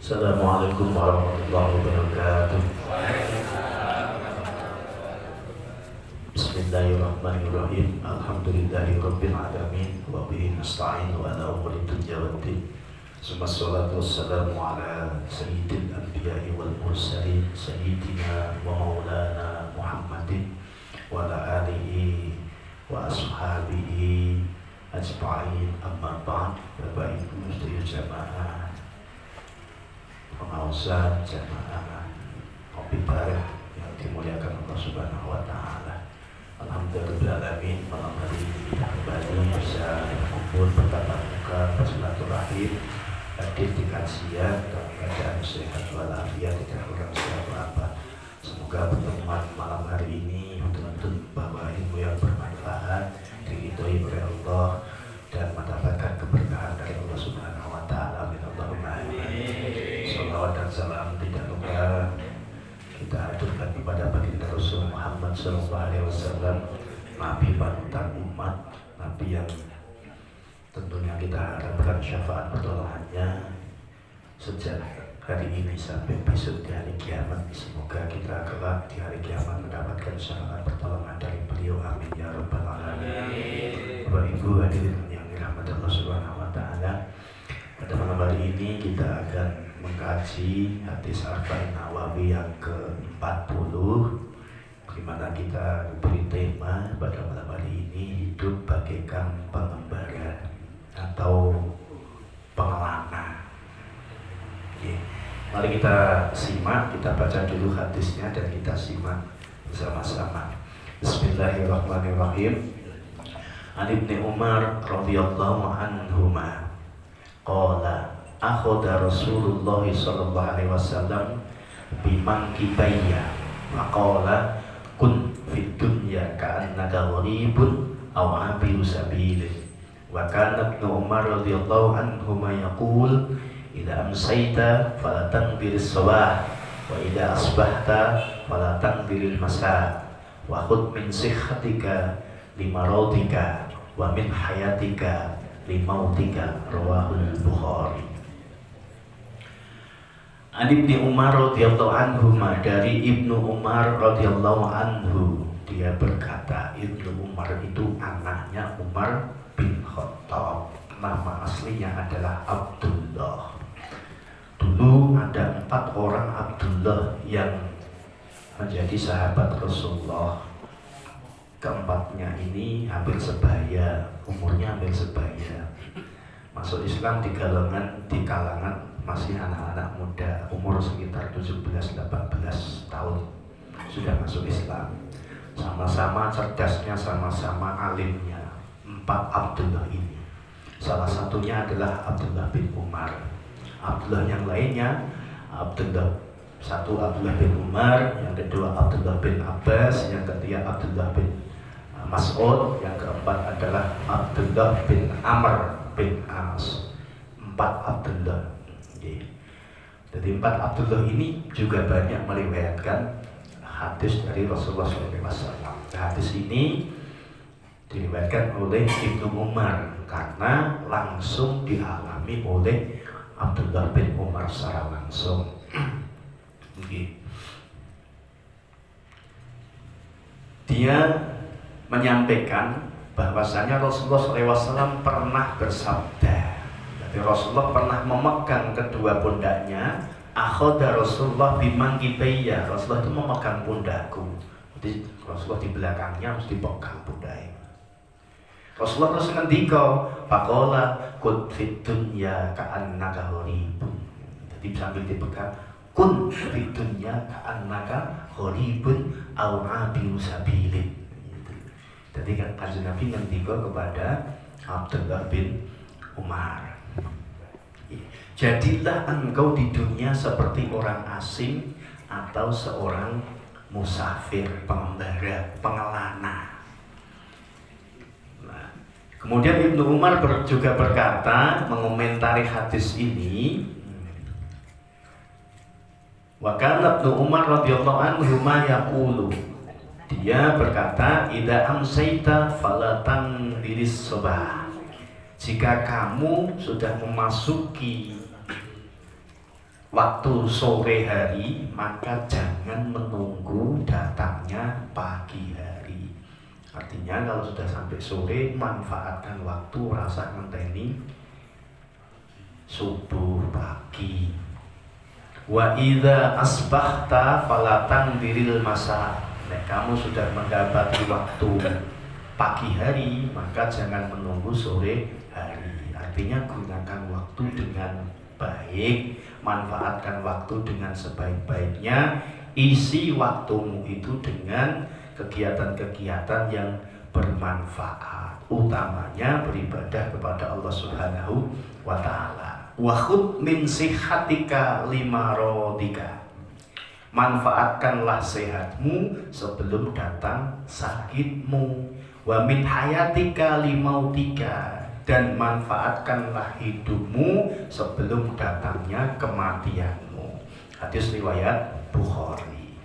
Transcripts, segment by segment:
Assalamualaikum warahmatullahi wabarakatuh. Bismillahirrahmanirrahim. Alhamdulillahirabbil alamin wa bihi nasta'in wa ala umuri dunya waddin. Wassalatu wassalamu ala sayyidil anbiya'i wal mursalin sayyidina wa maulana Muhammadin wa ala alihi wa ashabihi ajma'in, amma ba'd. Bapak Ibu sekalian jamaah pengawasan jamaah kopi bareng yang dimuliakan Allah Subhanahu wa taala. Alhamdulillahirabbil malam hari ini kita kembali bisa berkumpul bertatap muka bersilaturahim, hadir di kajian dalam keadaan sehat walafiat, tidak kurang apa. Semoga pertemuan malam hari ini betul-betul membawa ilmu yang bermanfaat, diridhoi oleh Allah dan mendapatkan keberkahan dari Allah Subhanahu wa taala. Allahumma amin. Salawat dan salam tidak lupa kita haturkan kepada baginda Rasul Muhammad SAW, Nabi panutan umat, Nabi yang tentunya kita harapkan syafaat pertolongannya sejak hari ini sampai besok di hari kiamat. Semoga kita kelak di hari kiamat mendapatkan syafaat pertolongan dari beliau, amin ya rabbal alamin. Bapak Ibu hadirin yang dirahmati Allah Subhanahu wa taala, pada malam hari ini kita akan mengkaji hadis Arba'in Nawawi yang ke-40, di mana kita beri tema pada malam hari ini, hidup bagaikan pengembara atau pengelana. Oke. Mari kita simak, kita baca dulu hadisnya dan kita simak bersama-sama. Bismillahirrahmanirrahim. An Ibnu Umar radhiyallahu anhuma qala akhadha Rasulullah sallallahu alaihi wasallam bimankibayya wa qala kun fid dunya ka'annaka gharibun aw 'abiru sabilin. Wa kana Ibnu Umar radhiyallahu anhuma yaqul idza amsayta fala tanbiris sabah wa idza asbahta fala tanbiril masa wa khudh min sihhatika limaradika wa min hayatika limautika, rawahul Bukhari. An Ibnu Umar radhiyallahu anhu, dari Ibnu Umar radhiyallahu anhu, dia berkata, Ibnu Umar itu anaknya Umar bin Khattab, nama aslinya adalah Abdullah. Dulu ada 4 orang Abdullah yang menjadi sahabat Rasulullah. Keempatnya ini hampir sebaya, umurnya hampir sebaya. Masuk Islam di kalangan masih anak-anak muda, umur sekitar 17-18 tahun sudah masuk Islam. Sama-sama cerdasnya, sama-sama alimnya, 4 Abdullah ini. Salah satunya adalah Abdullah bin Umar. Abdullah yang lainnya, satu Abdullah bin Umar, yang kedua Abdullah bin Abbas, yang ketiga Abdullah bin Mas'ud, yang keempat adalah Abdullah bin Amr bin As. 4 Abdullah. Jadi 4 Abdullah ini juga banyak meriwayatkan hadis dari Rasulullah SAW. Hadis ini diriwayatkan oleh Ibnu Umar karena langsung dialami oleh Abdullah bin Umar secara langsung. Dia menyampaikan bahwasanya Rasulullah SAW pernah bersabda. Jadi Rasulullah pernah memegang kedua pundaknya. Akhadha Rasulullah bimankibayya, Rasulullah itu memegang pundakku. Jadi Rasulullah di belakangnya harus dipegang pundaknya. Rasulullah terus ngendika, faqala kun fid dunya ka'annaka gharibun. Jadi sambil dipegang, kun fid dunya ka'annaka gharibun aw 'abiru sabilin. Jadi Kanjeng Nabi ngendika kepada Abdullah bin Umar, jadilah engkau di dunia seperti orang asing atau seorang musafir, pengembara, pengelana. Nah, kemudian Ibnu Umar juga berkata, mengomentari hadis ini, wa kana Ibnu Umar radhiyallahu anhu ma yaqulu, dia berkata, idza amsayta falatan bilis sabah, jika kamu sudah memasuki waktu sore hari, maka jangan menunggu datangnya pagi hari. Artinya kalau sudah sampai sore, manfaatkan waktu, rasa ngenteni subuh pagi. Wa idza asbahta fala tangdiril masa. Nek kamu sudah mendapati waktu pagi hari, maka jangan menunggu sore hari. Artinya gunakan waktu dengan baik, manfaatkan waktu dengan sebaik-baiknya, isi waktumu itu dengan kegiatan-kegiatan yang bermanfaat, utamanya beribadah kepada Allah Subhanahu wa Ta'ala. Wa khudh min sihhatika limaradika. Manfaatkanlah sehatmu sebelum datang sakitmu. Wa min hayatika limautika. Dan manfaatkanlah hidupmu sebelum datangnya kematianmu. Hadis riwayat Bukhari.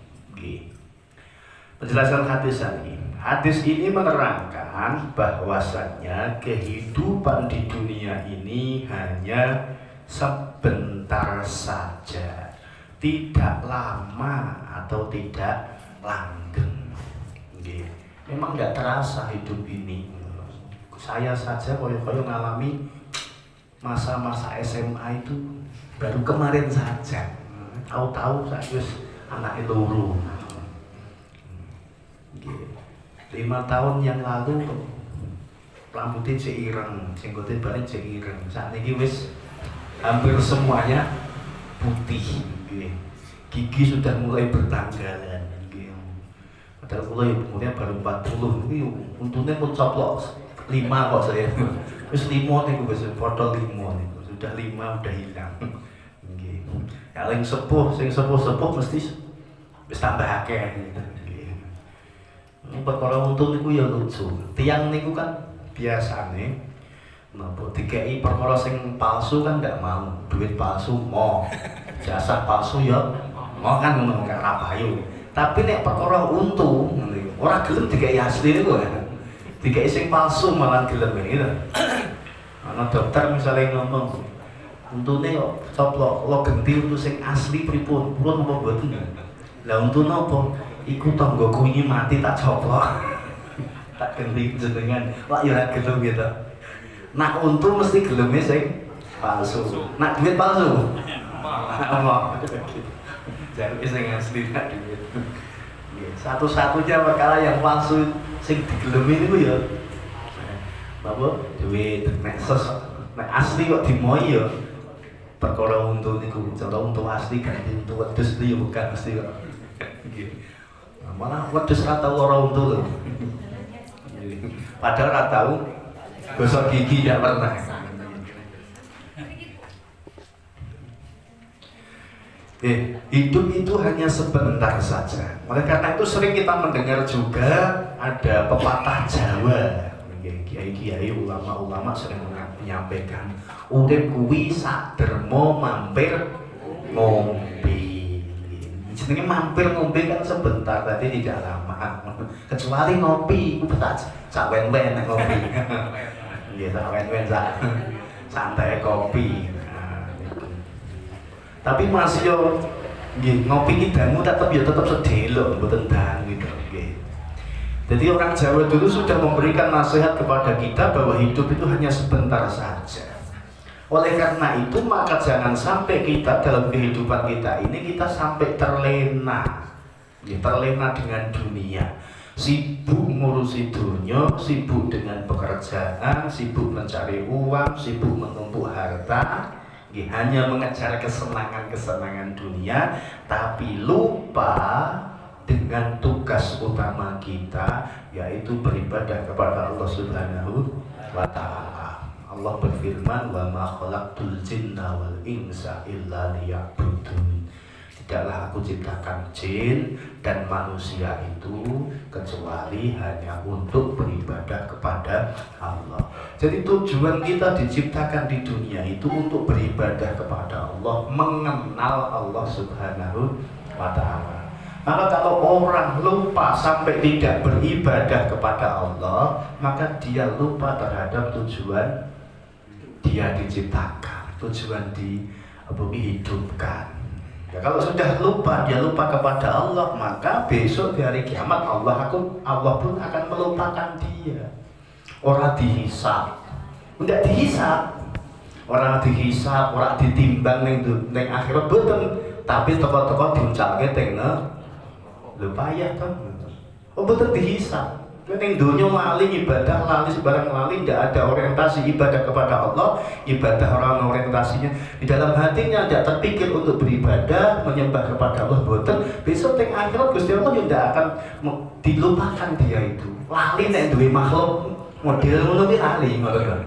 Penjelasan hadis ini. Hadis ini menerangkan bahwasannya kehidupan di dunia ini hanya sebentar saja, tidak lama atau tidak langgeng. Memang nggak terasa hidup ini. Saya saja koyo-koyo ngalami masa-masa SMA itu baru kemarin saja. Tahu-tahu saya wis anak loro. 5 tahun yang lalu rambutnya ireng, jenggotnya bareng ireng. Saat ini wis hampir semuanya putih. Gigi sudah mulai bertanggalan. Padahal mulai umurnya baru 40. Untungnya pun coplok 5 kok saya. Wis 5 nih gue foto 5 nih. Sudah 5 udah hilang. Yang sepuh mesti wis tambah akeh. Perkara untung niku ya lucu. Tiang niku kan biasane napa dikei perkara sing palsu kan ndak mau. Duit palsu mau. Jasa palsu ya mau kan ngono gak rapayu. Tapi nek perkara untung ngene ora gelem dikei asli niku kan. Dikei sing palsu malah gelem gitu. Ana dokter misalnya ngomong untune kok coplok lo genti untuk sing asli pripun? Purun apa mboten? Lah untune apa? Iku tanggoku ini mati tak coplok. Tak genti jenengan. Wah ya ora gelem gitu. Nak untung mesti geleme sing palsu. Nak duit palsu. Apa? Jangan sing asli nak duit. Satu-satunya perkara yang palsu sing digelemi niku ya apa? Duit. Nek asli kok dimoi ya perkara untung niku. Contoh untung asli ganti untung wedhus itu ya bukan mesti kok. Malah wedhus ora tau ora untul. Padahal ora tau gosok gigi ya pernah. Hidup itu hanya sebentar saja. Oleh karena itu sering kita mendengar juga ada pepatah Jawa. Kiai-kiai ulama-ulama sering menyampaikan, urip kuwi sak dermo mampir ngombe. Jenenge mampir ngombe kan sebentar, tadi tidak lama. Kecuali ngopi, ku sak wen-wen nek ngopi. Nggih, sak wen-wen sak santai kopi. Tapi masih yo nggih ngopi ki dangu tetep sedelok mboten dangu gitu nggih. Jadi orang Jawa dulu sudah memberikan nasihat kepada kita bahwa hidup itu hanya sebentar saja. Oleh karena itu maka jangan sampai kita dalam kehidupan kita ini kita sampai terlena dengan dunia, sibuk ngurusi dunia, sibuk dengan pekerjaan, sibuk mencari uang, sibuk menumpuk harta, hanya mengejar kesenangan dunia, tapi lupa dengan tugas utama kita, yaitu beribadah kepada Allah Subhanahu wa Ta'ala. Allah berfirman, wa ma khalaqtul jinna wal insa illa liya'budun. Tidaklah aku ciptakan jin dan manusia itu kecuali hanya untuk beribadah kepada Allah. Jadi tujuan kita diciptakan di dunia itu untuk beribadah kepada Allah, mengenal Allah Subhanahu wa Ta'ala. Maka kalau orang lupa sampai tidak beribadah kepada Allah, maka dia lupa terhadap tujuan dia diciptakan, tujuan dihidupkan. Ya, kalau sudah lupa, dia lupa kepada Allah, maka besok di hari kiamat Allah pun akan melupakan dia. Orang dihisab, enggak dihisab. Orang dihisab, orang ditimbang ning akhirat boten, tapi toko-toko diuncalke teng lupa ya kan. Oh boten dihisab. Ning dunya lali ibadah, lali sebarang lali, tidak ada orientasi ibadah kepada Allah, ibadah orang orientasinya di dalam hatinya, tidak terpikir untuk beribadah, menyembah kepada Allah boten. Besok teng akhirat Gusti Allah tidak akan dilupakan dia itu. Lali nek duwe makhluk model ngono kuwi lali ngono kan.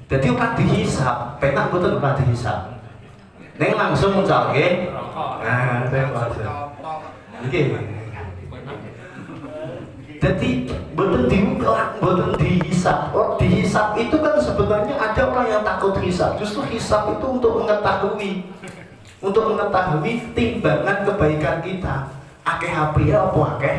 Dadi ora dihisab, penak boten ora dihisab. Ning langsung muncalke. Nah, iki. Jadi boten dihisab. Oh, dihisab itu kan sebenarnya ada orang yang takut hisab. Justru hisab itu untuk mengetahui timbangan kebaikan kita. Akeh HP apa akeh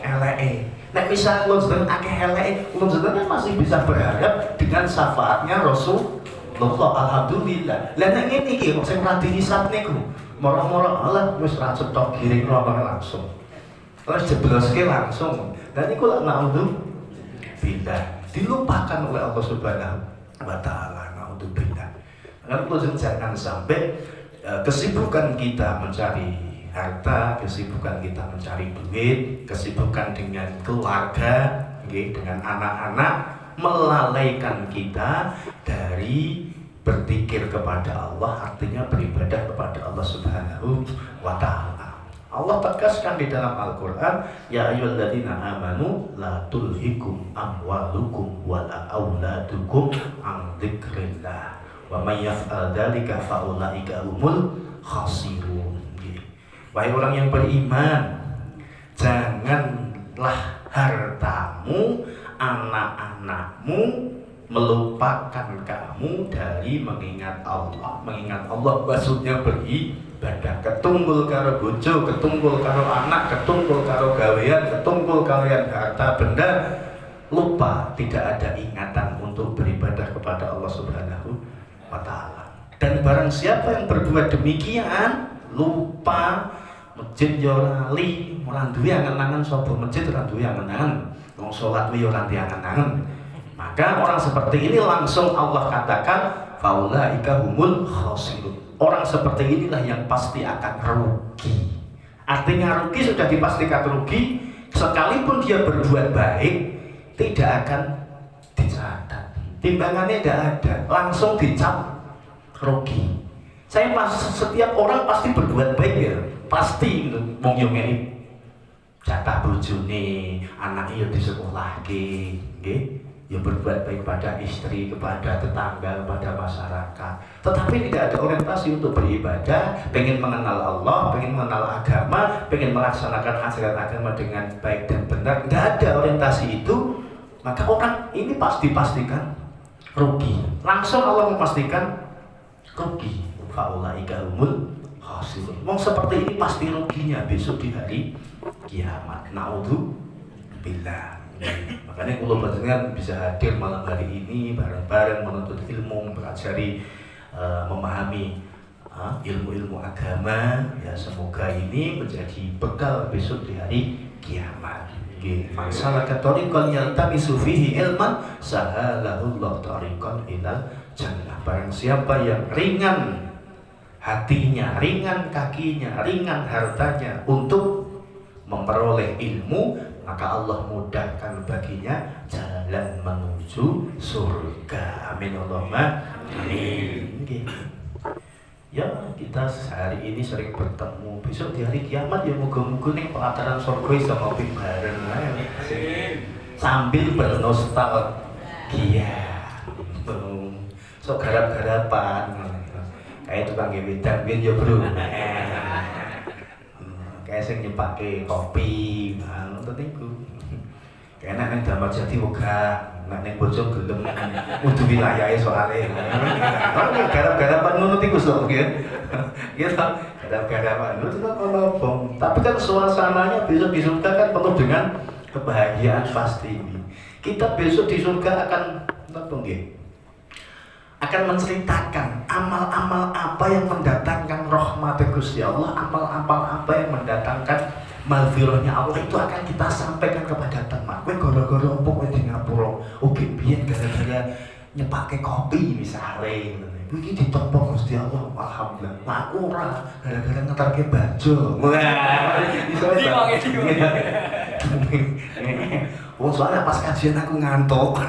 eleke. Nek misal ulun sedeng akeh eleke, ulun sedeng masih bisa berharap dengan syafaatnya Rasulullah. Alhamdulillah. Lah nek ngene iki kok sing ora dihisab niku, moro-moro Allah wis ra cetok giring langsung. Terus jebloske langsung. Dan itu lah naudzubillah, dilupakan oleh Allah Subhanahu wa Ta'ala. Naudzubillah. Karena jangan sampai kesibukan kita mencari harta, kesibukan kita mencari duit, kesibukan dengan keluarga, dengan anak-anak, melalaikan kita dari berpikir kepada Allah, artinya beribadah kepada Allah Subhanahu wa Ta'ala. Allah tegaskan di dalam Al-Quran, ya ayyuhalladzina amanu la tulhikum amwalukum wala auladukum an dzikrillah wa may yaf'al dzalika fa ulaika humul khasirun. Wahai orang yang beriman, janganlah hartamu, anak-anakmu melupakan kamu dari mengingat Allah. Mengingat Allah maksudnya beribadah. Ketunggul karo bojo, ketunggul karo anak, ketunggul karo gawean, ketunggul kalian harta benda, lupa, tidak ada ingatan untuk beribadah kepada Allah Subhanahu wa Ta'ala. Dan barang siapa yang berbuat demikian, lupa masjid yo lali, ora duwe angen-angen sapa masjid, ora duwe angen-angen wong salat yo ora diangen-angen. Maka orang seperti ini langsung Allah katakan faulaika humul khasirun. Orang seperti inilah yang pasti akan rugi. Artinya rugi sudah dipastikan rugi, sekalipun dia berbuat baik tidak akan dicatat. Timbangannya tidak ada, langsung dicap rugi. Setiap orang pasti berbuat baik ya, pasti wong yo ngene jatah bojone, anaknya disekolahke, nggih. Ya berbuat baik pada istri, kepada tetangga, kepada masyarakat. Tetapi tidak ada orientasi untuk beribadah, pengen mengenal Allah, pengen mengenal agama, pengen melaksanakan ajaran agama dengan baik dan benar. Tidak ada orientasi itu, maka orang ini pastikan rugi. Langsung Allah memastikan rugi. Faulaika humul khasirun. Wong seperti ini pasti ruginya besok di hari kiamat. Naudzubillah. Makanya kalau panjenengan bisa hadir malam hari ini bareng-bareng menuntut ilmu, mempelajari, memahami ilmu-ilmu agama, ya semoga ini menjadi bekal besok di hari kiamat. Man salaka tariqan yaltamisu fihi ilman sahalallahu tariqan ilal jannah. Barang siapa yang ringan hatinya, ringan kakinya, ringan hartanya untuk memperoleh ilmu, maka Allah mudahkan baginya jalan menuju surga. Amin Allahumma amin. Ya, kita hari ini sering bertemu, besok di hari kiamat ya moga-moga ning pelataran surga iso ngopi bareng sambil bernostalgia. So garap-garapan kayak tukang wedang biyen ya bro. Kayak sing nyepake kopi, ngono niku. Kayak nek damel jati uga, nek ning bojo gelem kudu wilayahe soalé. Garap-garapan ngono niku sok nggih. Nggih to, garap-garapan. Lho itu apa? Tapi kan suasananya besok di surga kan penuh dengan kebahagiaan pasti. Kita besok di surga akan apa nggih? akan menceritakan amal-amal apa yang mendatangkan rahmat Gusti Allah, amal-amal apa yang mendatangkan maghfirahnya Allah, itu akan kita sampaikan kepada teman. Kowe gara-gara opo kowe di ngapura? Oke, biyen gara-gara nyepake kopi misale. Iki ditampa Gusti Allah, alhamdulillah. Nah, aku ora gara-gara ngeterke baju. Wah, iso wong soalnya pas kajian aku ngantuk.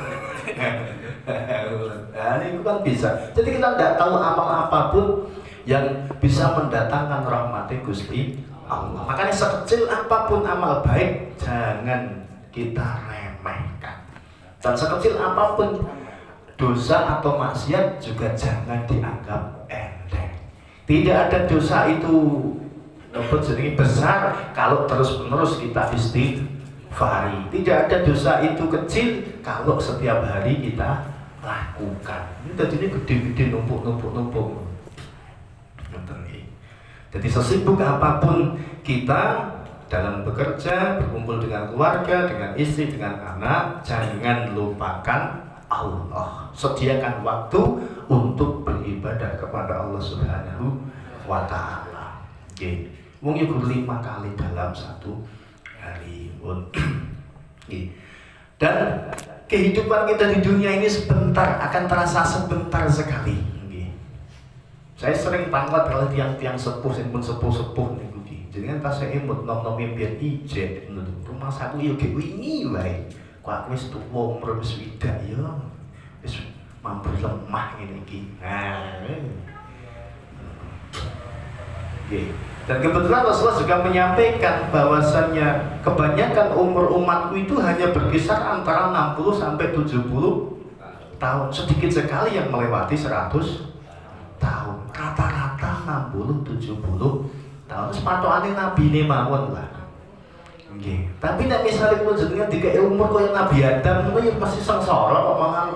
Nah, ini kan bisa. Jadi kita tidak tahu amal apapun yang bisa mendatangkan rahmat Gusti Allah. Makanya sekecil apapun amal baik jangan kita remehkan. Dan sekecil apapun dosa atau maksiat juga jangan dianggap enteng. Tidak ada dosa itu besar kalau terus-menerus kita istighfari. Tidak ada dosa itu kecil kalau setiap hari kita lakukan. Ini gede-gede numpuk. Jadi sesibuk apapun kita dalam bekerja, berkumpul dengan keluarga, dengan istri, dengan anak, jangan lupakan Allah. Sediakan waktu untuk beribadah kepada Allah Subhanahu wa Ta'ala. Oke. Wong yo 5 kali dalam satu hari. Dan kehidupan kita di dunia ini sebentar, akan terasa sebentar sekali. Saya sering pangkat kalau tiang-tiang sepuh, pun sepuh-sepuh nih. Jadi kan pas saya imut nom-nom impian ijet, rumah satu yo kayak wingi wae. Kok wis tuwa umur wis widak ya. Wis mampu lemah ngene iki. Nah. Dan kebetulan Rasulullah juga menyampaikan bahwasannya kebanyakan umur umatku itu hanya berkisar antara 60 sampai 70 tahun. Sedikit sekali yang melewati 100 tahun. Rata-rata 60-70 tahun. Sepatutnya Nabi ini mawon lah. Tapi nek misalnya pun jenengan dikai umur kaya Nabi Adam, itu pasti sengsara kok mangan.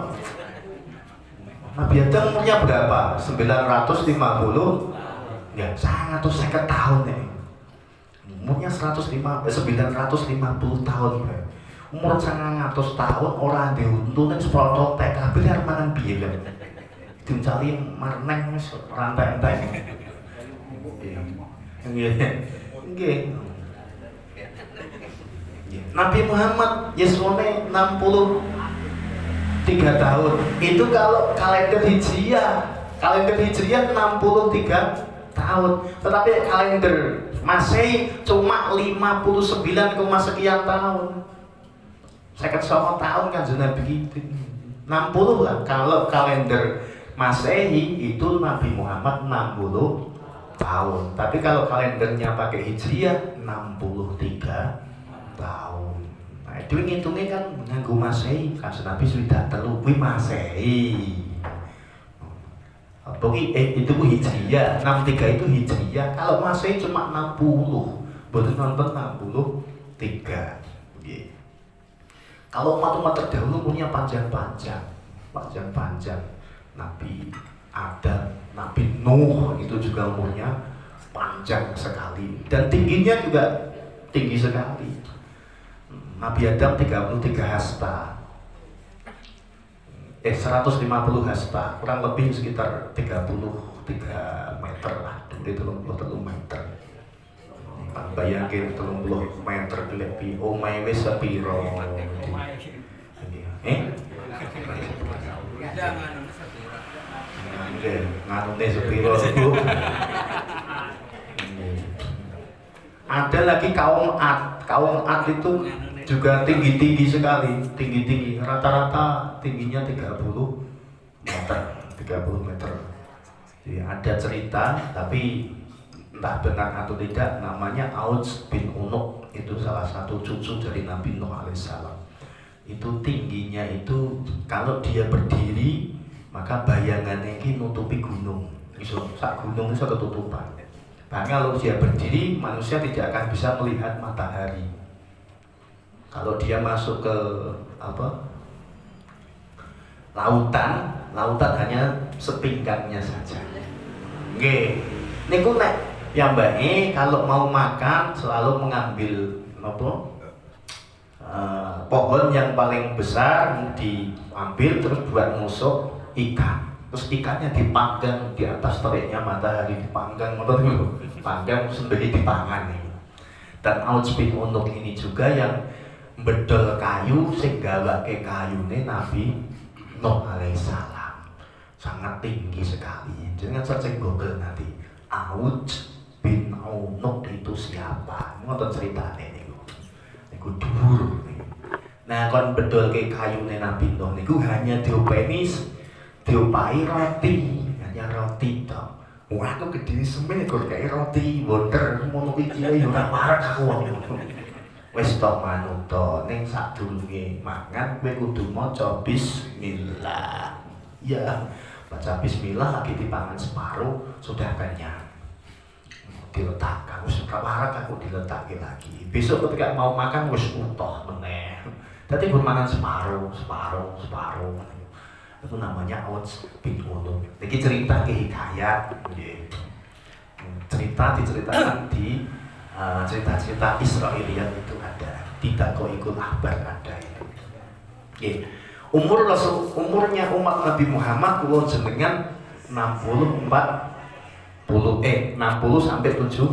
Nabi Adam umurnya berapa? 950. Ya, 150 tahun nih. Umurnya 950 tahun. Umur 100 tahun orang diuntungin seprotok TKB arep mangan piye kan. Dicari marneng wis rantai-rantai. Nggih. Nabi Muhammad yesone 63 tahun. Itu kalau kalender Hijriah. Kalender Hijriah 63 tahun. Tetapi kalender Masehi cuma 59, sekian tahun. 59 tahun kan sudah begitu. 60 lah. Kalau kalender Masehi itu Nabi Muhammad 60 tahun. Tapi kalau kalendernya pakai Hijriah 63 tahun. Nah, itu ngitungnya kan nganggo Masehi. Kan Nabi sudah teluwi Masehi. Itu Hijriah, 63 itu Hijriah. Kalau Masehi cuma 60, betul nonton 63. Kalau umat-umat terdahulu punya panjang-panjang. Nabi Adam, Nabi Nuh itu juga umurnya panjang sekali dan tingginya juga tinggi sekali. Nabi Adam 33 hasta. 150 hasta, kurang lebih sekitar 33 meter lah, dari 33 meter. Bayangin 30 meter lebih, omae wis sepiro. Nganune sepiro Bu. Ada lagi kaum Ad. Kaum Ad itu juga tinggi-tinggi sekali, tinggi-tinggi. Rata-rata tingginya 30 meter. Jadi ada cerita, tapi entah benar atau tidak, namanya Auds bin Unuk. Itu salah satu cucu dari Nabi Nuh alaihissalam. Itu tingginya itu kalau dia berdiri maka bayangannya ini nutupi gunung. Sak gunung itu ketutupan. Bahkan kalau dia berdiri manusia tidak akan bisa melihat matahari. Kalau dia masuk ke lautan hanya sepinggangnya saja. Oke, niku nek piyambake kalau mau makan selalu mengambil pohon yang paling besar diambil terus buat nusuk ikan. terus ikannya dipanggang di atas teriknya matahari, dipanggang, dipanggang sembelih dipangan nih. Dan Auj bin Unuk ini juga yang bedol kayu sing gawake kayune Nabi Nuh alaihissalam, sangat tinggi sekali. Jangan searching Google nanti Auj bin Unuk itu siapa, ngoten ceritane niku dhuwur. Nah kon bedol ke kayune Nabi Nuh niku hanya diopahi roti, hanya roti toh. Wah aku gede semen kok kayak roti wonder ngono iki ya ora warak aku. Wis tok manut to ning sadurunge mangan kowe kudu maca bismillah. Ya, baca bismillah lagi dipangan separuh sudah kenyang. Diletakkan wis ora warak aku diletake lagi. Besok ketika mau makan wis utuh meneh. Dadi pun makan separuh. Itu namanya Auj bin Unuk. Ini cerita hikayat, cerita diceritakan di cerita-cerita Israiliyat itu ada, di Daqaiqul Akhbar ada itu. Umurnya umat Nabi Muhammad kula jenengan 60 sampai 70.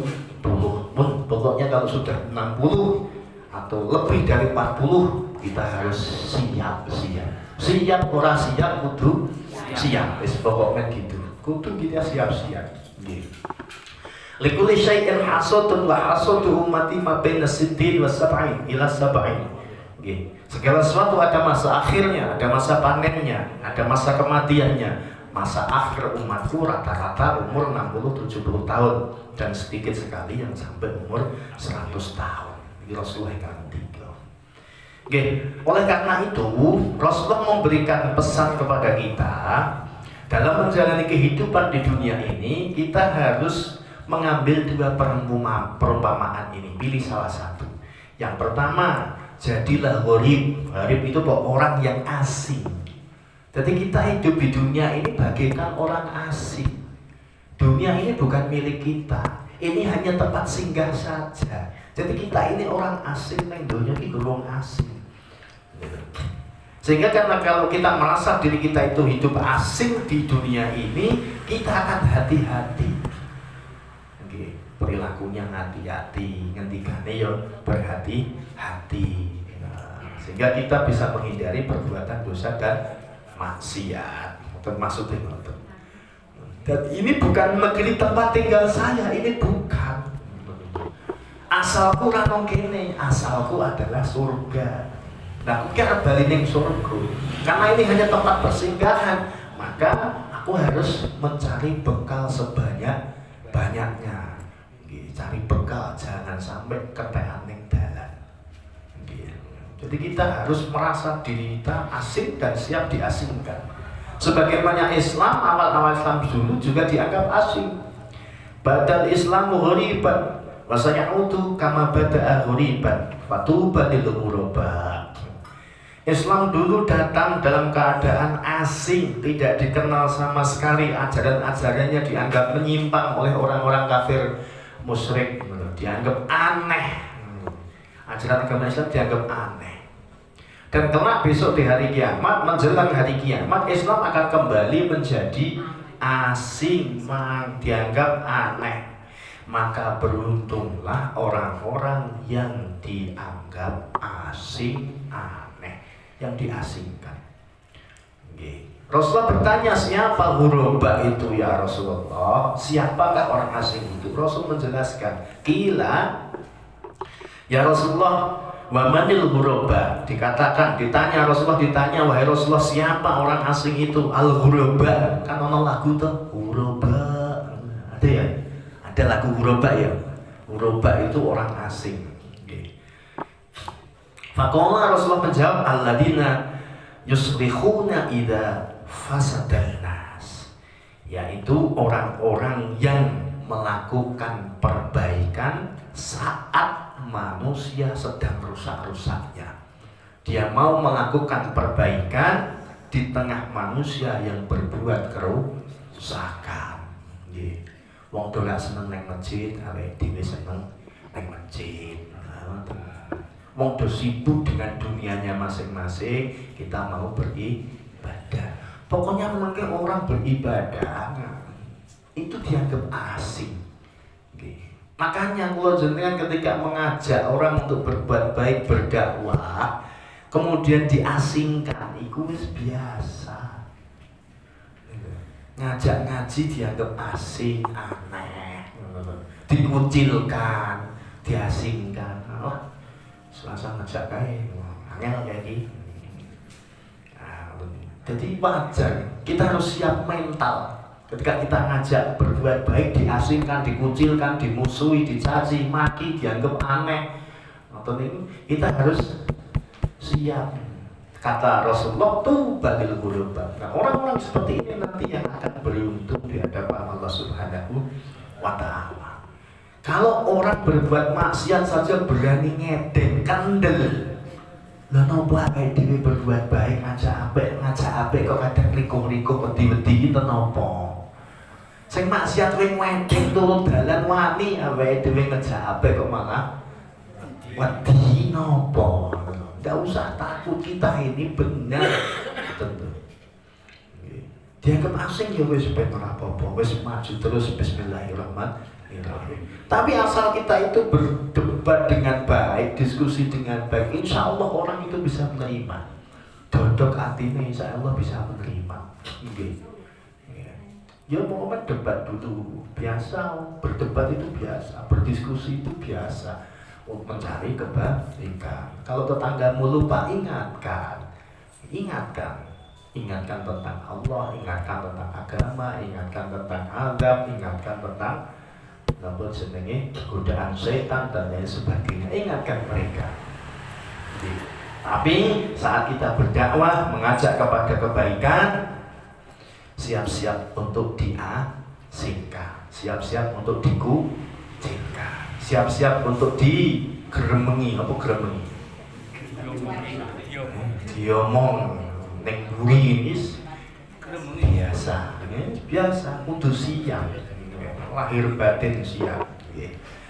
Pokoknya kalau sudah 60 atau lebih dari 40 kita harus siap ora siap kudu siap. Wis pokoknya gitu. Kudu kita siap-siap. Nggih. Likulli syai'in hasatun wa hasatu ummati ma baina sittin wa sab'in ila sab'in. Nggih. Segala sesuatu ada masa akhirnya, ada masa panennya, ada masa kematiannya. Masa akhir umatku rata-rata umur 60-70 tahun dan sedikit sekali yang sampai umur 100 tahun. Ini Rasulullah yang ketiga. Oke, oleh karena itu Rasulullah memberikan pesan kepada kita dalam menjalani kehidupan di dunia ini kita harus mengambil dua perumpamaan ini, pilih salah satu. Yang pertama, jadilah gharib. Gharib itu orang yang asing. Jadi kita hidup di dunia ini bagaikan orang asing. Dunia ini bukan milik kita. Ini hanya tempat singgah saja. Jadi kita ini orang asing yang dunia ini orang asing. Sehingga karena kalau kita merasa diri kita itu hidup asing di dunia ini, kita akan hati-hati. Oke, perilakunya hati-hati, ngendikane ya berhati-hati. Sehingga kita bisa menghindari perbuatan dosa dan maksiat. Termasuk itu. Dan ini bukan negeri tempat tinggal saya, ini bukan. Asalku ranong kene, asalku adalah surga. Nah, aku kira balik ning surga. Karena ini hanya tempat persinggahan, maka aku harus mencari bekal sebanyak-banyaknya. Cari bekal, jangan sampai ketean ning dalan. Jadi kita harus merasa diri kita asing dan siap diasingkan. Sebagaimana Islam, awal-awal Islam dulu juga dianggap asing. Badal Islamu ghoriban wa sayaudu kama bada'a ghoriban fatuba lil ghuraba. Islam dulu datang dalam keadaan asing, tidak dikenal sama sekali, ajaran-ajarannya dianggap menyimpang oleh orang-orang kafir musyrik, dianggap aneh. Ajaran agama Islam dianggap aneh. Dan kelak besok di hari kiamat, menjelang hari kiamat, Islam akan kembali menjadi asing, dianggap aneh. Maka beruntunglah orang-orang yang dianggap asing, aneh, yang diasingkan. Rasulullah bertanya, siapa ghuraba itu ya Rasulullah? Siapakah orang asing itu? Rasul menjelaskan, qila ya Rasulullah, wa manil ghuraba? Ditanya Rasulullah, ditanya, wahai Rasulullah, siapa orang asing itu? Al ghuraba, kan ono lagu tuh, ghuraba. Ada ya? Ada lagu ghuraba ya. Ghuraba itu orang asing. Faqala Rasulullah menjawab, alladzina yuslihuna idza fasadan nas, yaitu orang-orang yang melakukan perbaikan saat manusia sedang rusak-rusaknya. Dia mau melakukan perbaikan di tengah manusia yang berbuat kerusakan. Wong dolan seneng nang masjid, awake dhewe seneng nang masjid. Wong do sibuk dengan dunianya masing-masing, kita mau beribadah. Pokoknya mungkin orang beribadah itu dianggap asing. Makanya kalau jenengan ketika mengajak orang untuk berbuat baik, berdakwah, kemudian diasingkan, itu wis biasa. Ngajak ngaji dianggap asing, aneh, dikucilkan, diasingkan. Oh, selasa ngajak kayak angel kayak gini. Jadi wajar, kita harus siap mental. Ketika kita ngajak berbuat baik, diasingkan, dikucilkan, dimusuhi, dicaci, maki, dianggap aneh, kita harus siap. Kata Rasulullah tuh balil qulubah. Nah, orang-orang seperti ini nanti yang akan beruntung di hadapan Allah Subhanahu wa Ta'ala. Kalau orang berbuat maksiat saja berani ngeden kendel, lah nopo kayak dhewe berbuat baik ngajak apik kok kadang riko-riko wedi-wedi itu nopo. Sing maksiat wing wedeng turun dalan wani awake dhewe ngejak apik kok malah wedi nopo. Enggak usah takut, kita ini benar tentu. Dianggap asing ya wis ben ora apa-apa, wis maju terus bismillahirrahmanirrahim. Tapi asal kita itu berdebat dengan baik, diskusi dengan baik, insya Allah orang itu bisa menerima. Dodok hatinya insya Allah bisa menerima. Ya pokoknya debat dulu, biasa, berdebat itu biasa, berdiskusi itu biasa, untuk mencari kebaikan. Kalau tetanggamu lupa, ingatkan tentang Allah, ingatkan tentang agama, ingatkan tentang adab, ingatkan tentang godaan setan dan lain sebagainya. Ingatkan mereka. Tapi saat kita berdakwah, mengajak kepada kebaikan, siap-siap untuk diasingkan, siap-siap untuk dikucilkan, siap-siap untuk digeremengi. Apa geremengi? Diomong neng buri ini biasa, kudu siap, lahir batin siap.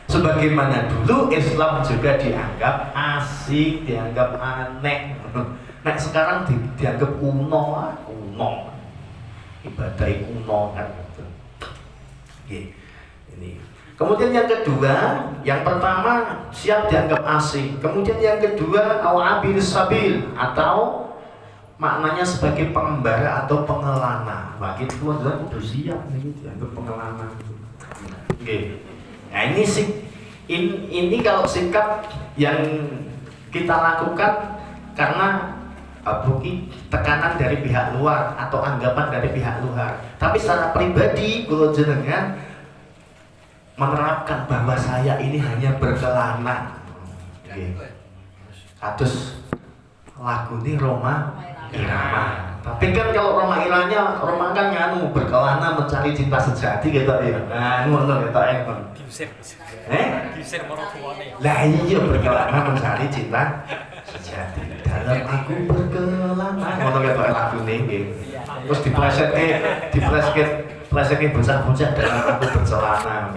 Sebagaimana dulu Islam juga dianggap asik, dianggap aneh. Nah sekarang dianggap kuno, ibadah kuno kan. Ini. Kemudian yang kedua, yang pertama siap dianggap asing. Kemudian yang kedua awabir sabil atau maknanya sebagai pengembara atau pengelana. Bagi itu adalah kudu siap nih dianggap pengelana. Nah ini kalau sikap yang kita lakukan karena tekanan dari pihak luar atau anggapan dari pihak luar. Tapi secara pribadi kalau jenengan menerapkan bahwa saya ini hanya berkelana. Kados lagu ini Roma Irama. Tapi kan kalau Roma Iranya, Roma kan nganu berkelana mencari cinta sejati gitu ya. Nah, ngono gitu ya. Diusir marang tuane. Lah iya berkelana mencari cinta sejati. Dalam aku berkelana. Ngono gitu lagu niki. Terus diplesetke bocah-bocah dalam aku berkelana.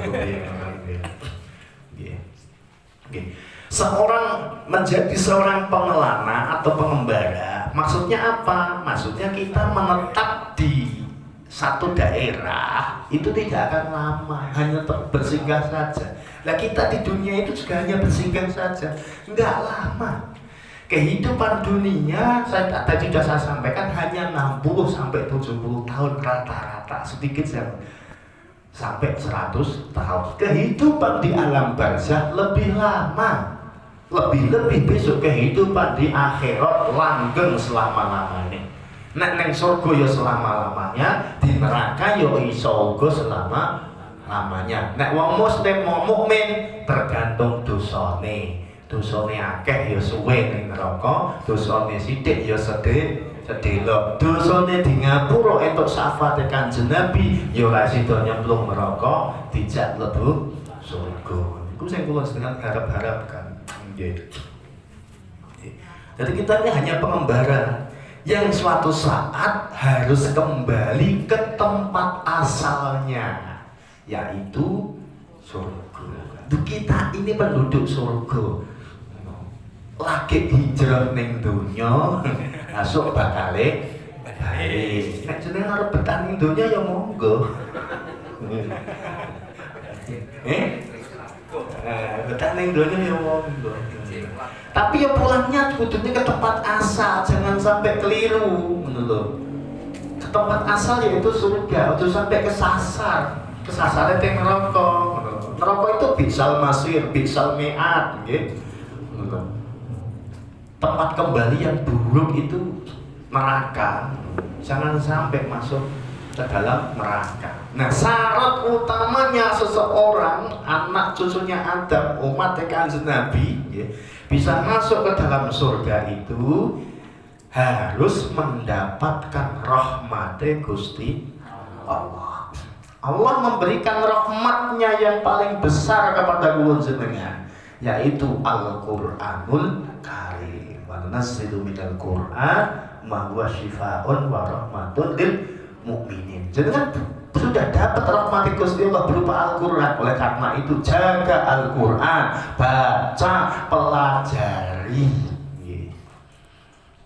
Seorang menjadi seorang pengelana atau pengembara, maksudnya apa? Maksudnya kita menetap di satu daerah itu tidak akan lama, hanya bersinggah saja. Nah kita di dunia itu juga hanya bersinggah saja, enggak lama. Kehidupan dunia, tadi sudah saya sampaikan, hanya 60 sampai 70 tahun rata-rata, sedikit sampai 100 tahun. Kehidupan di alam barzakh lebih lama. Lebih-lebih besok kehidupan di akhirat langgeng selama-lamanya. Nek neng surga ya selama-lamanya, di neraka ya iso uga selama-lamanya. Nek wong muslim wong mukmin tergantung dosane. Dosane akeh ya suwe ning neraka, dosane sithik ya sedelo. Dosane di ngapura entuk syafaat Kanjeng Nabi ya ora sida nyemplung neraka, dijak mlebu surga. Iku sing kula sedherek harap-harapkan. Jadi kita ini hanya pengembara yang suatu saat harus kembali ke tempat asalnya, yaitu surga. Kita ini penduduk surga, lagi hijrah ning dunya, masuk bakale baik. Nek jenengan arep betah ning donya ya monggo. Betah ning donya ya monggo. Tapi ya pulangnya kudunya ke tempat asal, jangan sampai keliru, menurut. Ke tempat asal yaitu surga, untuk sampai kesasar. Kesasarnya teh neraka. Neraka itu bisal masir, bisal me'at, gitu. Tempat kembali yang buruk itu neraka. Jangan sampai masuk ke dalam neraka. Nah, syarat utamanya seseorang, anak cucunya Adam, umat Kanjeng Nabi, ya, bisa masuk ke dalam surga itu harus mendapatkan rahmat Gusti Allah. Allah memberikan rahmatnya yang paling besar kepada kula jenengan, yaitu Al-Qur'anul Karim. Wa nunazzilu minal Qur'an ma huwa syifaa'un wa rahmatun lil mukminin. Jenengan sudah dapat rahmat Gusti Allah berupa Al-Qur'an. Oleh karena itu jaga Al-Qur'an, baca, pelajari.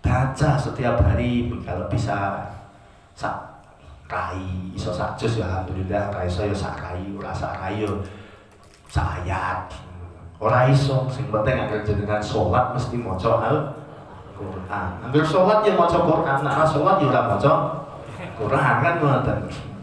Baca setiap hari kalau bisa rai iso sak juz ya alhamdulillah, ora iso ya sak rai, ora sak rai yo sak ayat. Ora iso, sing penting anggere jenengan salat mesti maca Al-Qur'an. Anggere salat ya maca Qur'an, nek ora salat ya ora maca Qur'an kan ngoten.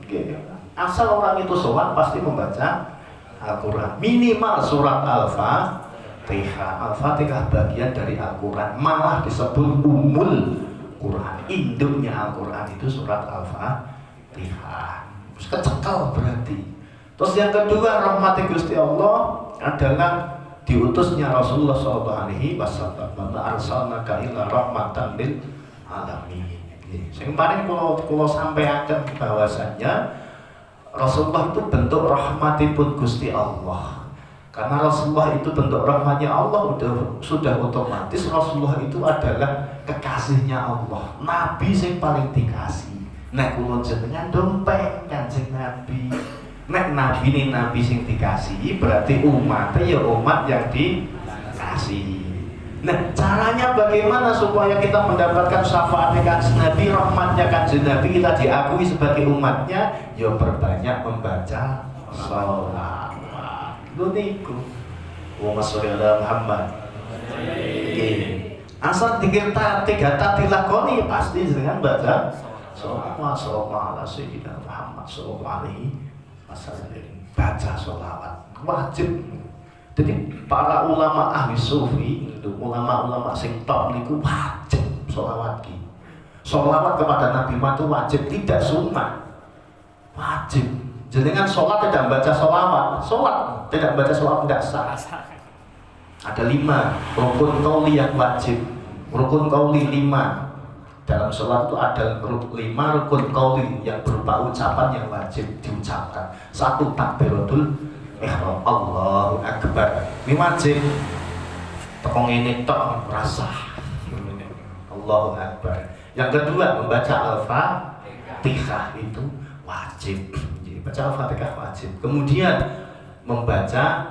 Nggih. Asal orang itu salat pasti membaca Al-Qur'an. Minimal surat Al-Fatihah. Al-Fatihah bagian dari Al-Qur'an, malah disebut Ummul Qur'an. Induknya Al-Qur'an itu surat Al-Fatihah. Terus kecekel berarti. Terus yang kedua, rahmat Gusti Allah adalah diutusnya Rasulullah SAW. Wa arsalnaka illa rahmatan lil alamin. Sing paling kula sampaikan bahwasanya Rasulullah itu bentuk rahmatipun Gusti Allah. Karena Rasulullah itu bentuk rahmatnya Allah, sudah otomatis Rasulullah itu adalah kekasihnya Allah. Nabi sing paling dikasih. Nek kula jenengan dompet Kanjeng Nabi. Nek nabi ini nabi sing dikasih, berarti umatnya ya umat yang dikasih. Nah, caranya bagaimana supaya kita mendapatkan syafaatnya Kanjeng Nabi, rahmatnya Kanjeng Nabi, kita diakui sebagai umatnya? Ya perbanyak membaca sholawat. Lu niku. Wa sholli ala Muhammad. Asal tiga dilakoni pasti dengan baca sholawat ala sayyidina Muhammad sallallahu alaihi wasallam. Baca sholawat wajib. Jadi para ulama ahli sufi, ulama-ulama sing top niku wajib sholawat ki. Sholawat kepada Nabi itu wajib, tidak sunnah. Wajib. Jenengan sholat tidak baca sholawat, sholat tidak baca sholawat tidak sah. Ada 5 rukun qauli yang wajib. Rukun qauli 5. Dalam sholat itu ada 5 rukun qauli yang berupa ucapan yang wajib diucapkan. 1 takbiratul ihram, Allahu Akbar. Ini wajib. Tokong ini tok rasa. Allahu Akbar. Yang kedua, membaca Al-Fatihah itu wajib. Baca Al-Fatihah wajib. Kemudian membaca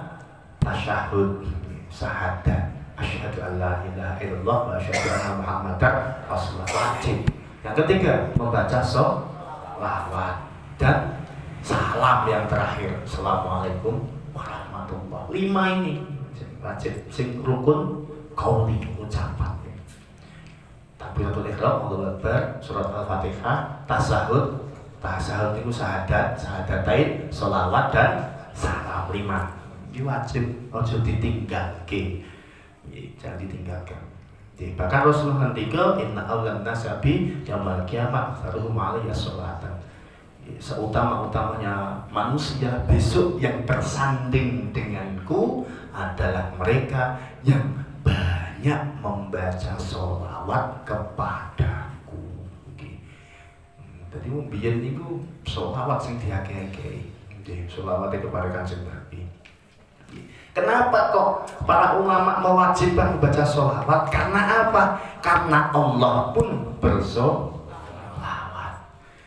tasyahud, syahadat, asyhadu an la ilaha illallah wa asyhadu anna muhammadar rasulullah, wajib. Yang ketiga, membaca sholawat dan salam yang terakhir, assalamualaikum warahmatullah. 5 ini wajib, sing rukun qauli, ucapan. Takbiratul ihram, Allahu Akbar, surat Al-Fatihah, tasyahud itu syahadatain, sholawat dan salam. 5 ini wajib, ojo ditinggalke. Jangan ditinggalkan. Bahkan Rasulullah ngendika, inna awlan nasabi yaumil qiyamah aktsaruhum 'alaihi sholatan. Seutama-utamanya manusia besok yang bersanding denganku adalah mereka yang banyak membaca sholawat kepadaku. Jadi mbiyen niku sholawat sing diakeh-akeh. Sholawat kepada Kanjeng Nabi. Kenapa kok para ulama mewajibkan membaca sholawat? Karena apa? Karena Allah pun bersolawat.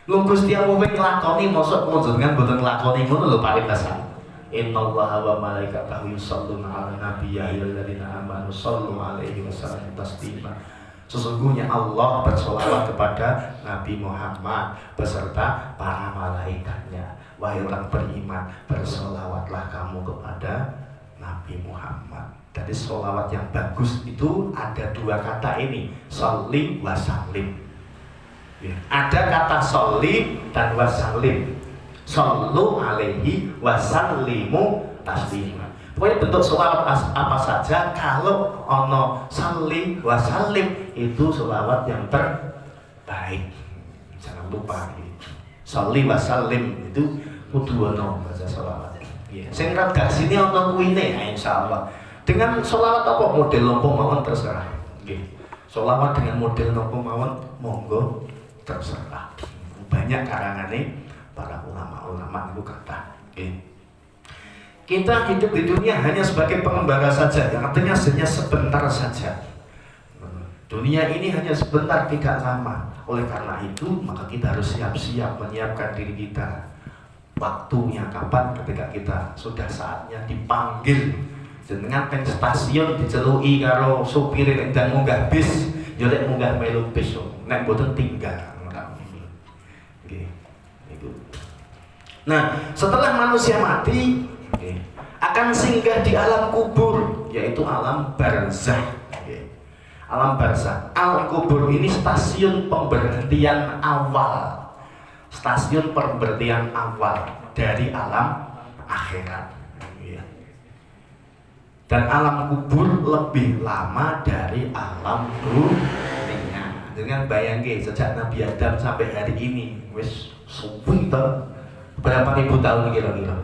Lu Gusti Allah nglakoni, mosok njenengan mboten nglakoni ngono lho Pak Lintasan. Innallaha wa malaikatahu yusholluna 'alan nabiyyi ya ayyuhalladzina amanu shollu 'alaihi wa sallimu taslima. Sesungguhnya Allah bersolawat kepada Nabi Muhammad beserta para malaikatnya. Wahai orang beriman, bersolawatlah kamu kepada Nabi Muhammad. Jadi solawat yang bagus itu ada dua kata ini, sholli wa sallim. Ada kata sholli dan wa sallim. Shollu alaihi wa sallimu taslima. Pokoknya bentuk solawat apa saja kalau ono sholli wa sallim itu solawat yang terbaik. Jangan lupa sholli wa sallim itu kudu ono baca solawat. Sing redaksine ono kuine insyaallah. Dengan solawat apa model nopo mawon terserah. Solawat dengan model nopo mawon monggo terserah. Banyak karangane para ulama-ulama itu kata. Kita hidup di dunia hanya sebagai pengembara saja, yang artinya hanya sebentar saja. Dunia ini hanya sebentar, tidak lama. Oleh karena itu, maka kita harus siap-siap menyiapkan diri kita. Waktunya kapan? Ketika kita sudah saatnya dipanggil. Jenengan pen stasiun diceluki karo supir dan munggah bis, yo lek munggah melu bis nek mboten tinggal. Nggih. Itu. Nah, setelah manusia mati, akan singgah di alam kubur, yaitu alam barzakh. Alam barzakh. Alam kubur ini stasiun pemberhentian awal. Stasiun pemberhentian awal dari alam akhirat. Dan alam kubur lebih lama dari alam dunia. Dengan bayangke sejak Nabi Adam sampai hari ini wis suwi to. Berapa ribu tahun kira-kira?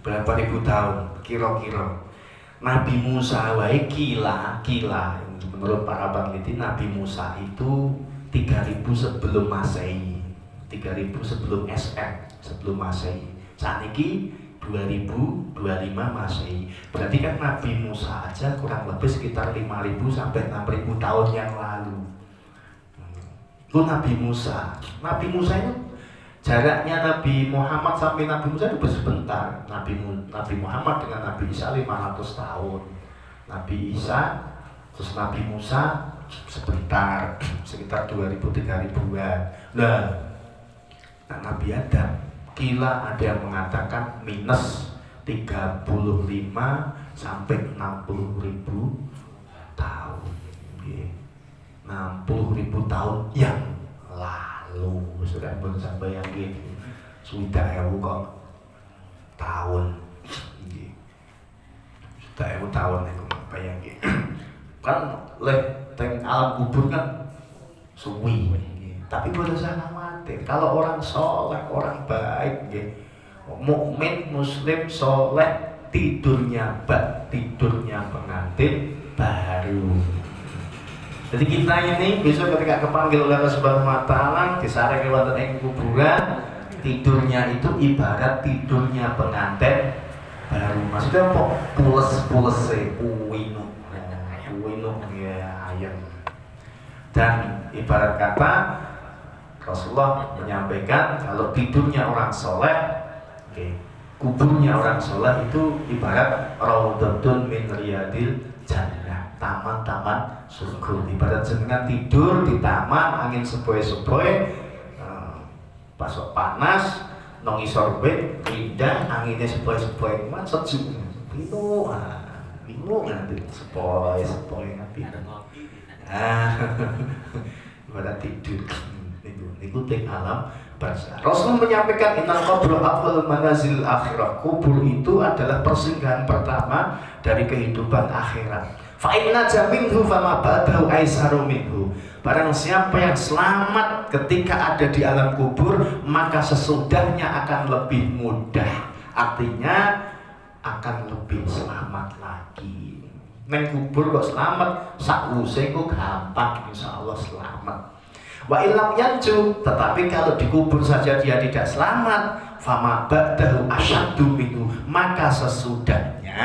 Berapa ribu tahun kira-kira? Nabi Musa wae kila menurut para peneliti Nabi Musa itu 3000 sebelum Masehi. 3000 sebelum SM, sebelum Masehi. Saat ini 2025 Masehi. Berarti kan Nabi Musa aja kurang lebih sekitar 5.000 sampai 6.000 tahun yang lalu. Itu Nabi Musa. Nabi Musa itu jaraknya Nabi Muhammad sampai Nabi Musa itu sebentar. Nabi Muhammad dengan Nabi Isa 500 tahun. Nabi Isa terus Nabi Musa sebentar, sekitar 2000-3000-an. Nah, Nabi Adam kila ada yang mengatakan minus 35 sampai 60.000 tahun. 60.000 tahun yang lalu. Sudah pun sampai yang gitu. Sudah kok tahun. Sudah tahun itu bayangin. Kan teng alam kubur kan suwi. Tapi boleh saya khawatir kalau orang soleh, orang baik, mukmin, muslim, soleh, tidurnya pengantin baru. Jadi kita ini besok ketika kepanggil oleh Allah Subhanahu Wa Taala disarek wonten ing kuburan, tidurnya itu ibarat tidurnya pengantin baru. Maksudnya apa? Pules-pulese, uwinu ya ayam. Dan ibarat kata Rasulullah menyampaikan kalau tidurnya orang soleh, kuburnya orang soleh itu ibarat raudhatun min riyadil jannah, taman-taman surga. Ibarat jenengan tidur di taman, angin sepoi-sepoi, pasok panas, nong isor bed, indah, anginnya sepoi-sepoi, man sejuk, bingung nanti sepoi nanti. Ibarat tidur. Ikuti alam barzakh. Rasul menyampaikan innal qabra awwal manazil akhirah. Kubur itu adalah persinggahan pertama dari kehidupan akhirat. Fa inna jaminhu fama ba'dahu aisaru minhu. Barang siapa yang selamat ketika ada di alam kubur, maka sesudahnya akan lebih mudah. Artinya akan lebih selamat lagi. Neng kubur kok selamat, sakwuse kok gampang insyaallah selamat. Wa ilam yanju, tetapi kalau dikubur saja dia tidak selamat, fama ba'dahu asyaddu minhu, maka sesudahnya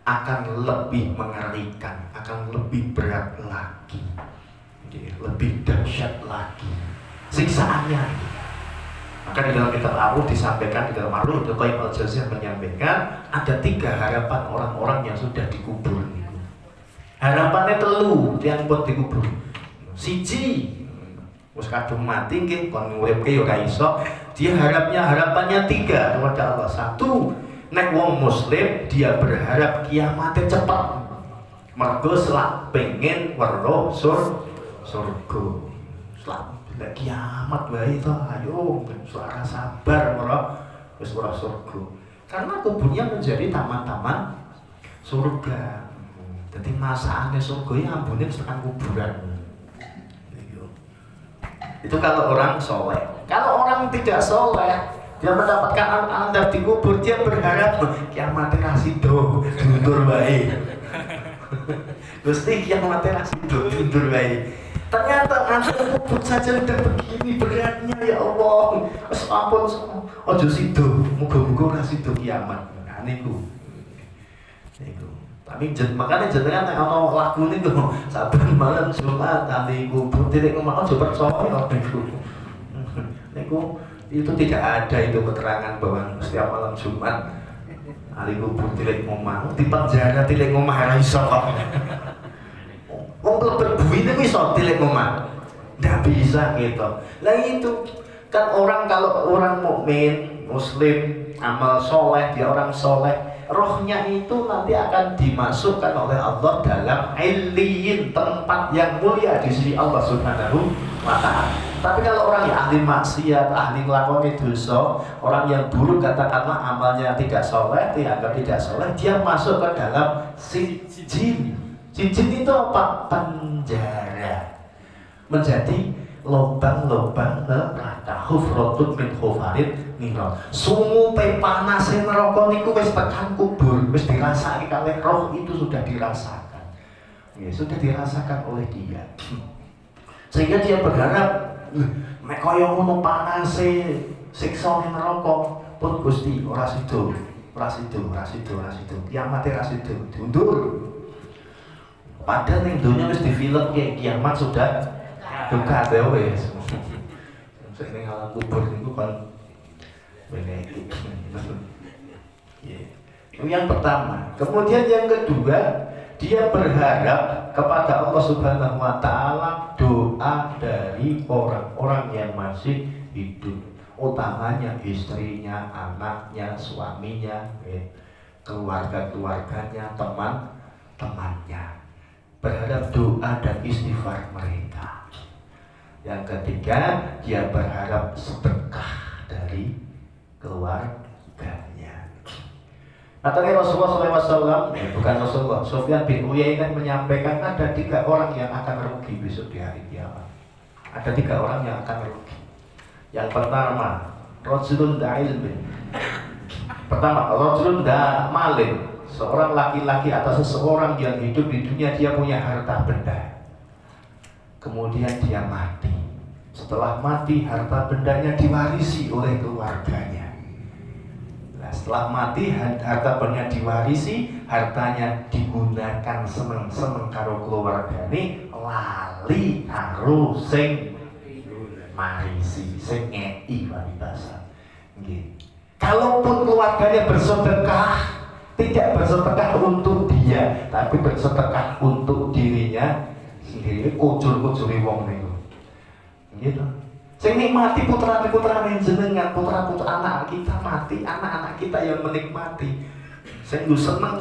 akan lebih mengerikan, akan lebih berat lagi, lebih dahsyat lagi siksaannya. Maka di dalam kitab Ar-Ruh disampaikan, di dalam Ar-Ruh Ibnu Qayyim al-Jauziyah menyampaikan ada 3 harapan orang-orang yang sudah dikubur. Harapannya telu yang buat dikubur. Siji, wis kadung mati nggih kon uripke ya ora iso. Dia harapannya 3 kepada Allah. 1, nek wong muslim dia berharap kiamatnya cepat. Mergo selak pengen weruh surga. Selak nek kiamat wae to ayo suara sabar weruh wis weruh surga. Karena kuburnya menjadi taman-taman surga. Jadi masaannya surga ya ambune tekan kuburan. Itu kalau orang soleh. Kalau orang tidak soleh, dia mendapatkan anak di kubur, dia berharap kiamatnya rasido, mundur baik. Gusti kiamatnya rasido, mundur baik. Ternyata anak kubur saja udah begini beratnya ya Allah. Mas ampun, ojo sido, muga-muga rasido kiamat. Nah niku. Tapi makanya jenengan nek ana lagu niku saben malam Jumat nanti kubur titik ngomong aja percaya niku. Niku itu tidak ada itu keterangan bahwa setiap malam Jumat ahli kubur titik ngomong di penjara titik ngomong ora iso kok. Wong berbuih niku iso titik ngomong. Ndak bisa gitu. Lah itu kan orang kalau orang mukmin, muslim, amal soleh, dia orang soleh, rohnya itu nanti akan dimasukkan oleh Allah dalam illiyin, tempat yang mulia di sisi Allah Subhanahu wa ta'ala. Tapi kalau orang yang ahli maksiat, ahli nglakoni dosa, orang yang buruk katakanlah amalnya tidak soleh, dianggap tidak soleh, dia masuk ke dalam sijin. Sijin itu apa? Penjara. Menjadi lobang-lobang neraka, hufratun min hufarid nira. Sungupe panase neraka niku wis tekan kubur, wis dirasaki kalih roh itu sudah dirasakan. Ya, sudah dirasakan oleh dia. Sehingga dia berharap nek kaya ngono panase siksa neraka pun Gusti ora sido, ora sido. Kiamate ora sido, diundur. Padahal ning donya wis difilmke kiamat sudah duka ada wes. Saya ini ngalang kubur itu kan begitu. Itu yang pertama. Kemudian yang kedua, dia berharap kepada Allah Subhanahu wa ta'ala doa dari orang-orang yang masih hidup, utamanya istrinya, anaknya, suaminya, keluarga-keluarganya, teman-temannya. Berharap doa dan istighfar mereka. Yang ketiga, dia berharap sedekah dari keluarganya. Katanya Rasulullah SAW, bukan Rasulullah, Sufyan bin Uyainah menyampaikan ada 3 orang yang akan rugi besok di hari kiamat. Ada 3 orang yang akan rugi. Yang pertama, rajulun da'ilmin. Pertama, rajulun da'malin. Seorang laki-laki atau seseorang yang hidup di dunia, dia punya harta benda. Kemudian dia mati. Setelah mati, harta bendanya diwarisi oleh keluarganya. Nah, setelah mati, harta bendanya diwarisi, hartanya digunakan seneng-seneng karo keluargane, lali karo sing marisi, sing ngeki bahasa. Nggih. Kalaupun keluarganya bersedekah, tidak bersedekah untuk dia, tapi bersedekah untuk dirinya sendiri, kujur-kujuri wong niku. Gitu. Sing nikmati putra-putrane jenengan, putra-putra anak kita mati, anak-anak kita yang menikmati. Sing seneng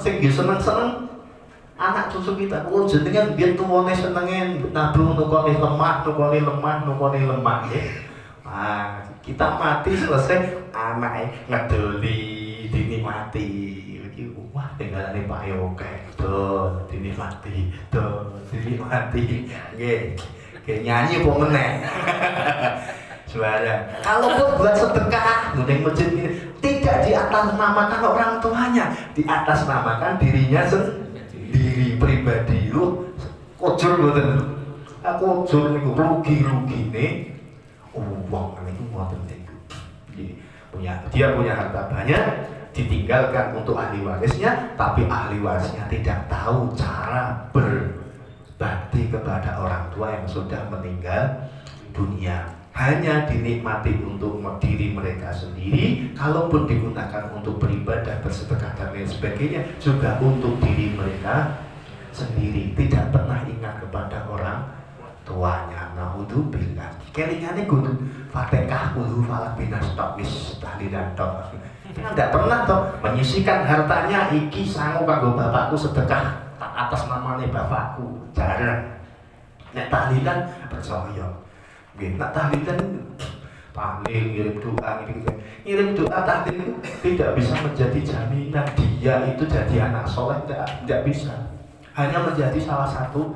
anak cucu kita. Kulo jenengan biyen tuwane senenge nabung nukoni lemah ya. Nah, kita mati selesai anake ngedoli dinikmati. Wah, tinggalane Pak Yoke, dinikmati. Nggih. Kayak nyanyi apa meneh. Suara. Kalaupun buat sedekah, mending masjid ini tidak diatasnamakan orang tuanya, diatasnamakan dirinya sendiri pribadi. Lu kujur mboten. Aku kujur niku rugi-rugine uang niku mboten niku. Dia punya harta banyak, ditinggalkan untuk ahli warisnya, tapi ahli warisnya tidak tahu cara berbakti kepada orang tua yang sudah meninggal dunia. Hanya dinikmati untuk diri mereka sendiri, kalaupun digunakan untuk beribadah, bersedekah dan lain sebagainya, juga untuk diri mereka sendiri. Tidak pernah ingat kepada orang tuanya. Naudzubillah. Kelingane kudu Fatihah kudu falak binas tok wis tahlilan tok. Tidak pernah toh menyisikan hartanya iki sangu kanggo bapakku sedekah tak atas namanya bapakku. Jarang. Nek tahlilan percaya. Nggih, nek tahlilan tahlil ngirim doa gitu. Ngirim doa tahlil itu tidak bisa menjadi jaminan dia itu jadi anak soleh, tidak bisa. Hanya menjadi salah satu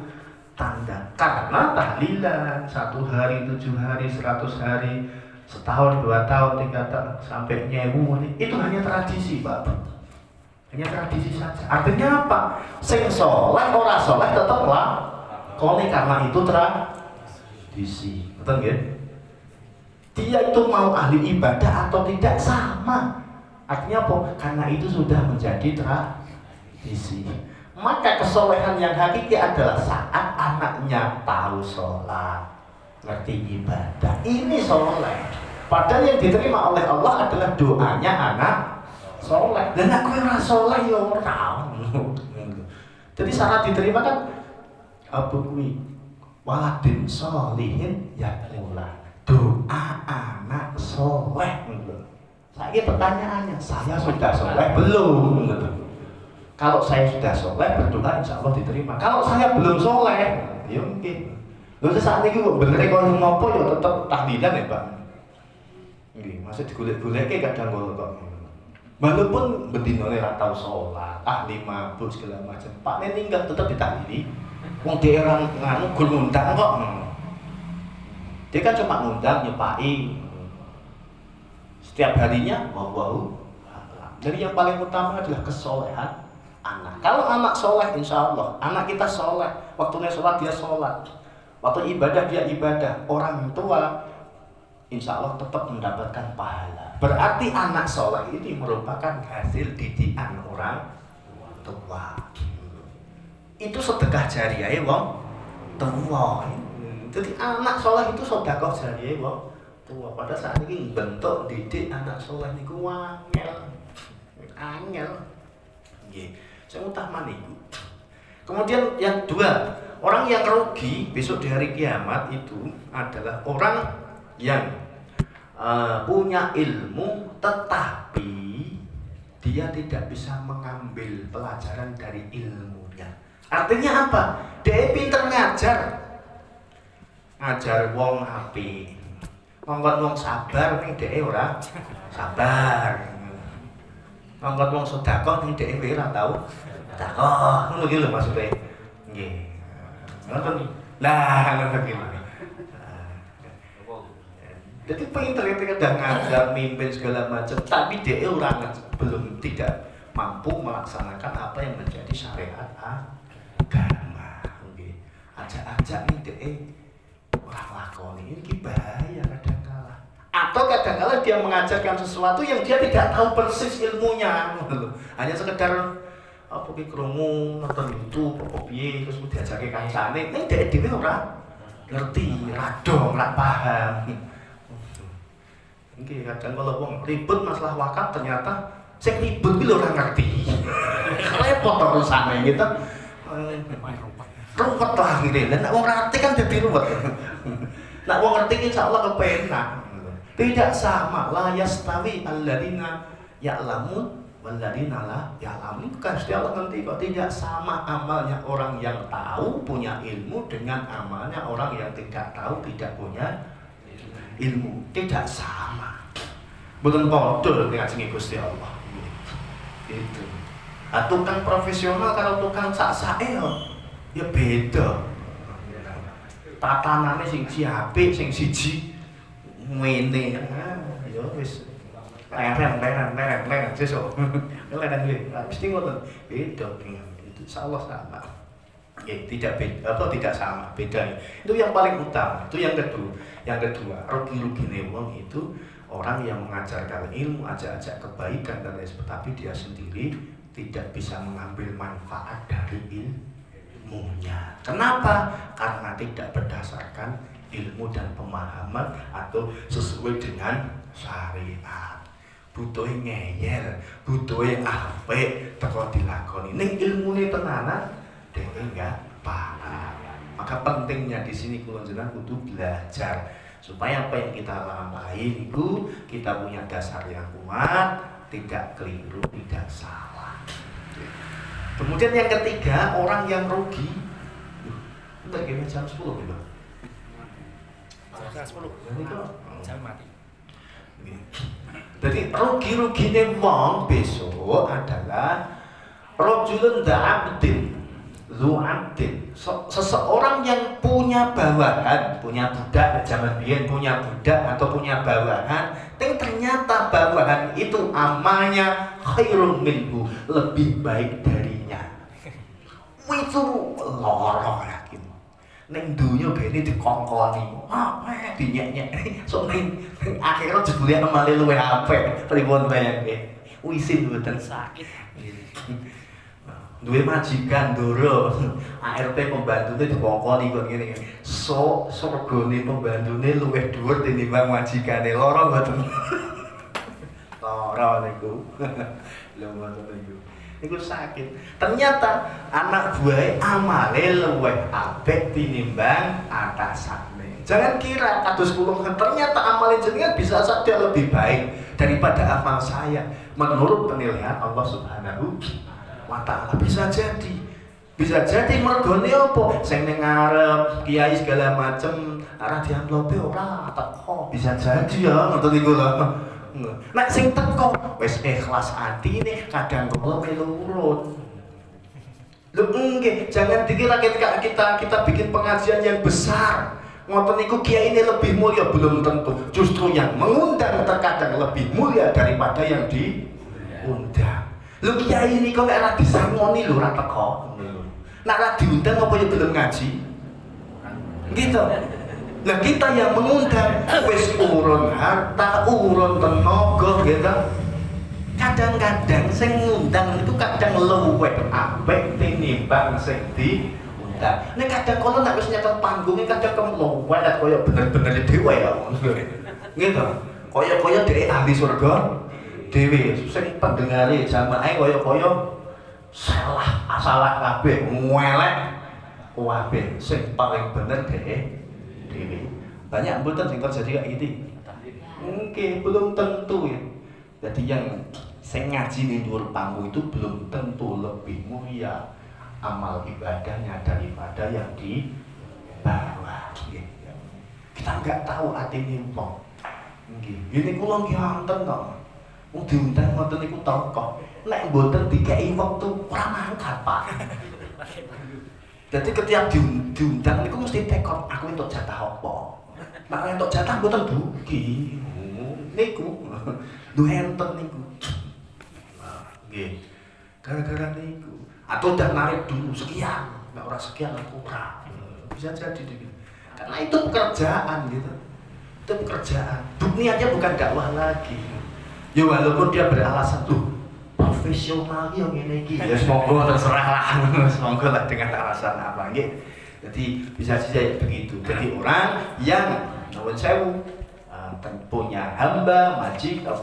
tanda. Karena tahlilan 1 hari, 7 hari, 100 hari, setahun, 2 tahun, 3 tahun sampai nyewu itu hanya tradisi, Pak. Hanya tradisi saja. Artinya apa? Sing soleh, ora soleh tetap lah. Kone karena itu tradisi. Betul nggih? Dia itu mau ahli ibadah atau tidak sama. Artinya apa? Karena itu sudah menjadi tradisi. Maka kesolehan yang hakiki adalah saat anaknya tahu sholat, ngerti ibadah. Ini soleh. Padahal yang diterima oleh Allah adalah doanya anak soleh. Dan aku yang soleh ya orang. Jadi syarat diterima kan apa kuwi? Waladin sholihin yaqula. Doa anak soleh. Saya pertanyaannya, saya sudah soleh belum? Kalau saya sudah soleh berdoa insya Allah diterima. Kalau saya belum soleh, ya mungkin. Lalu saat ini kok bener kalau ngopo ya tetap tahlilan ya Pak. Nggih, masih digolek-golek kadang kok. Walaupun bedinone ra tau salat, ahli mabuk segala macam. Pak ninggal tetap ditahlili. Wong daerah nganu gul ngundang kok. Dia kan cuma ngundang nyepai. Setiap harinya wow. Jadi yang paling utama adalah kesolehan anak. Kalau anak soleh, insya Allah, anak kita soleh. Waktunya sholat dia sholat. Waktu ibadah dia ibadah. Orang tua, insya Allah tetap mendapatkan pahala. Berarti anak soleh ini merupakan hasil didikan orang tua. Itu sedekah jariah wong tua. Jadi anak soleh itu sedekah jariah wong tua. Pada saat ini bentuk didik anak soleh ini angel. Saya utama nih. Kemudian yang kedua, orang yang rugi besok di hari kiamat itu adalah orang yang punya ilmu tetapi dia tidak bisa mengambil pelajaran dari ilmunya. Artinya apa? Dia pinter ngajar wong apik. Ngongkon wong sabar ning dhek ora sabar. Ngongkon wong sedekah ning dhek ora tau sedekah. Ngono iki lho maksude. Nggih. Ngoten. Lah ngono iki. Jadi pinter kadang ngajar, mimpin segala macam, tapi dia belum tidak mampu melaksanakan apa yang menjadi syariat agama. Okay. Ajak-ajak nih dia orang lakoni ini bahaya kadang-kala. Atau kadang-kala dia mengajarkan sesuatu yang dia tidak tahu persis ilmunya, hanya sekedar apa ki krungu nonton YouTube apa piye terus diajake kancane, ning dhek dhewe ora ngerti, radong, ora paham. Oke, kadang kalau wong ribut masalah wakaf ternyata sing ribut ki lho ora ngerti. Repot urusane gitu. Ruwet lah ngene. Lah nek wong ngerti kan dadi ruwet. Nek wong ngerti ki insyaallah kepenak. Tidak sama la yastawi alladzina ya'lamun wal ladzina la ya'lamun. Kan Allah nanti kok tidak sama amalnya orang yang tahu punya ilmu dengan amalnya orang yang tidak tahu tidak punya ilmu. Tidak sama. Bukan bodoh dengan sini Gusti Allah. Itu. Nah, tukang profesional kalau tukang sak-sake ya beda. Tatanane sing apik, sing siji ngene. Ya wis leren sesuk. Leren iki. Mesti ngoten. Beda itu insyaallah sama. Ya, tidak beda, tidak sama, beda. Itu yang paling utama. Itu yang kedua. Yang kedua, rugi-rugi wong itu orang yang mengajarkan ilmu, ajak-ajak kebaikan dan lain sebagainya, tapi dia sendiri tidak bisa mengambil manfaat dari ilmunya. Kenapa? Karena tidak berdasarkan ilmu dan pemahaman atau sesuai dengan syariat. Butuhe ngeyel, butuhe apik teko dilakoni. Ning ilmune tenanan dhewe enggak paham. Maka pentingnya di sini kula jenengan kudu belajar supaya apa yang kita lampahi itu kita punya dasar yang kuat, tidak keliru, tidak salah. Kemudian yang ketiga, orang yang rugi. Bentar kira jam 10 gitu. Jam 10. Jadi kok Jam mati. Jadi rugi-rugine wong besok adalah rajulun da'abdin zu abdin. Seseorang yang punya bawahan, punya budak zaman biyen punya budak atau punya bawahan, ternyata bawahan itu amalnya khairun minhu, lebih baik darinya. Itu loro lagi. Ning dunya kene dikongkoni, dinyek-nyek. Sok ning akhirnya jebule amale luwih apik. Pripun bayangke? Wisin mboten Sakit. Duwe majikan ndoro, ART pembantune dikongkoni kok ngene. Sok surgane pembantune luwih dhuwur tinimbang majikane. Lara mboten? Lara niku. Lha mboten niku. Niku sakit. Ternyata anak buah amale luwih apik tinimbang atasane. Jangan kira kados kula ternyata amale jenengan bisa saja lebih baik daripada amal saya. Menurut penilaian Allah Subhanahu wa ta'ala bisa jadi mergone apa sing ning ngarep kiai segala macem arah diamplope ora teko bisa jadi ya ngoten niku lho. Nek sing teko wis ikhlas atine kadang kula melu urut. Lho nggih, jangan dikira kita bikin pengajian yang besar. Ngoten niku kiai ini lebih mulia, belum tentu. Justru yang mengundang terkadang lebih mulia daripada yang diundang. Lho kiai ini kok ora disangoni lho ora teko. Nek ora diundang apa ya belum ngaji? Gitu. Nah kita yang mengundang wis urun harta, urun tenaga gitu. Kadang-kadang sing ngundang itu kadang luwih apik tinimbang sing diundang. Nek kadang kalau nek wis nyetel panggungnya kadang keluwet kaya bener-bener dhewe ya. Gitu. Kaya dhewe ahli surga dhewe sing pendengare jamaah kaya salah kabeh ngelek kabeh sing paling bener dhewe. Banyak mboten sing terjadi kayak gitu. Mungkin belum tentu ya. Jadi yang sing ngaji ning dhuwur panggung itu belum tentu lebih mulia amal ibadahnya daripada yang di bawah. Kita nggak tahu atine wong. Nggih, ini kula nggih wonten to. Wong diundang ngoten niku tokoh. Nek mboten dikeki wektu ora mangkat, Pak. Jadi ketika diundang niku mesti tekon aku entuk jatah apa. Nek entuk jatah mboten dugi. Niku lho enten niku. Nggih. Gara-gara niku atau udah narik dulu sekian, nek ora sekian aku ora. Bisa jadi gitu. Karena itu pekerjaan gitu. Itu pekerjaan. Niatnya bukan dakwah lagi. Ya walaupun dia beralasan tuh profesional yang ini ya semoga terserah lah. Semoga lah dengan alasan apa gitu. Jadi bisa saja begitu. Jadi orang yang nuwun sewu punya hamba,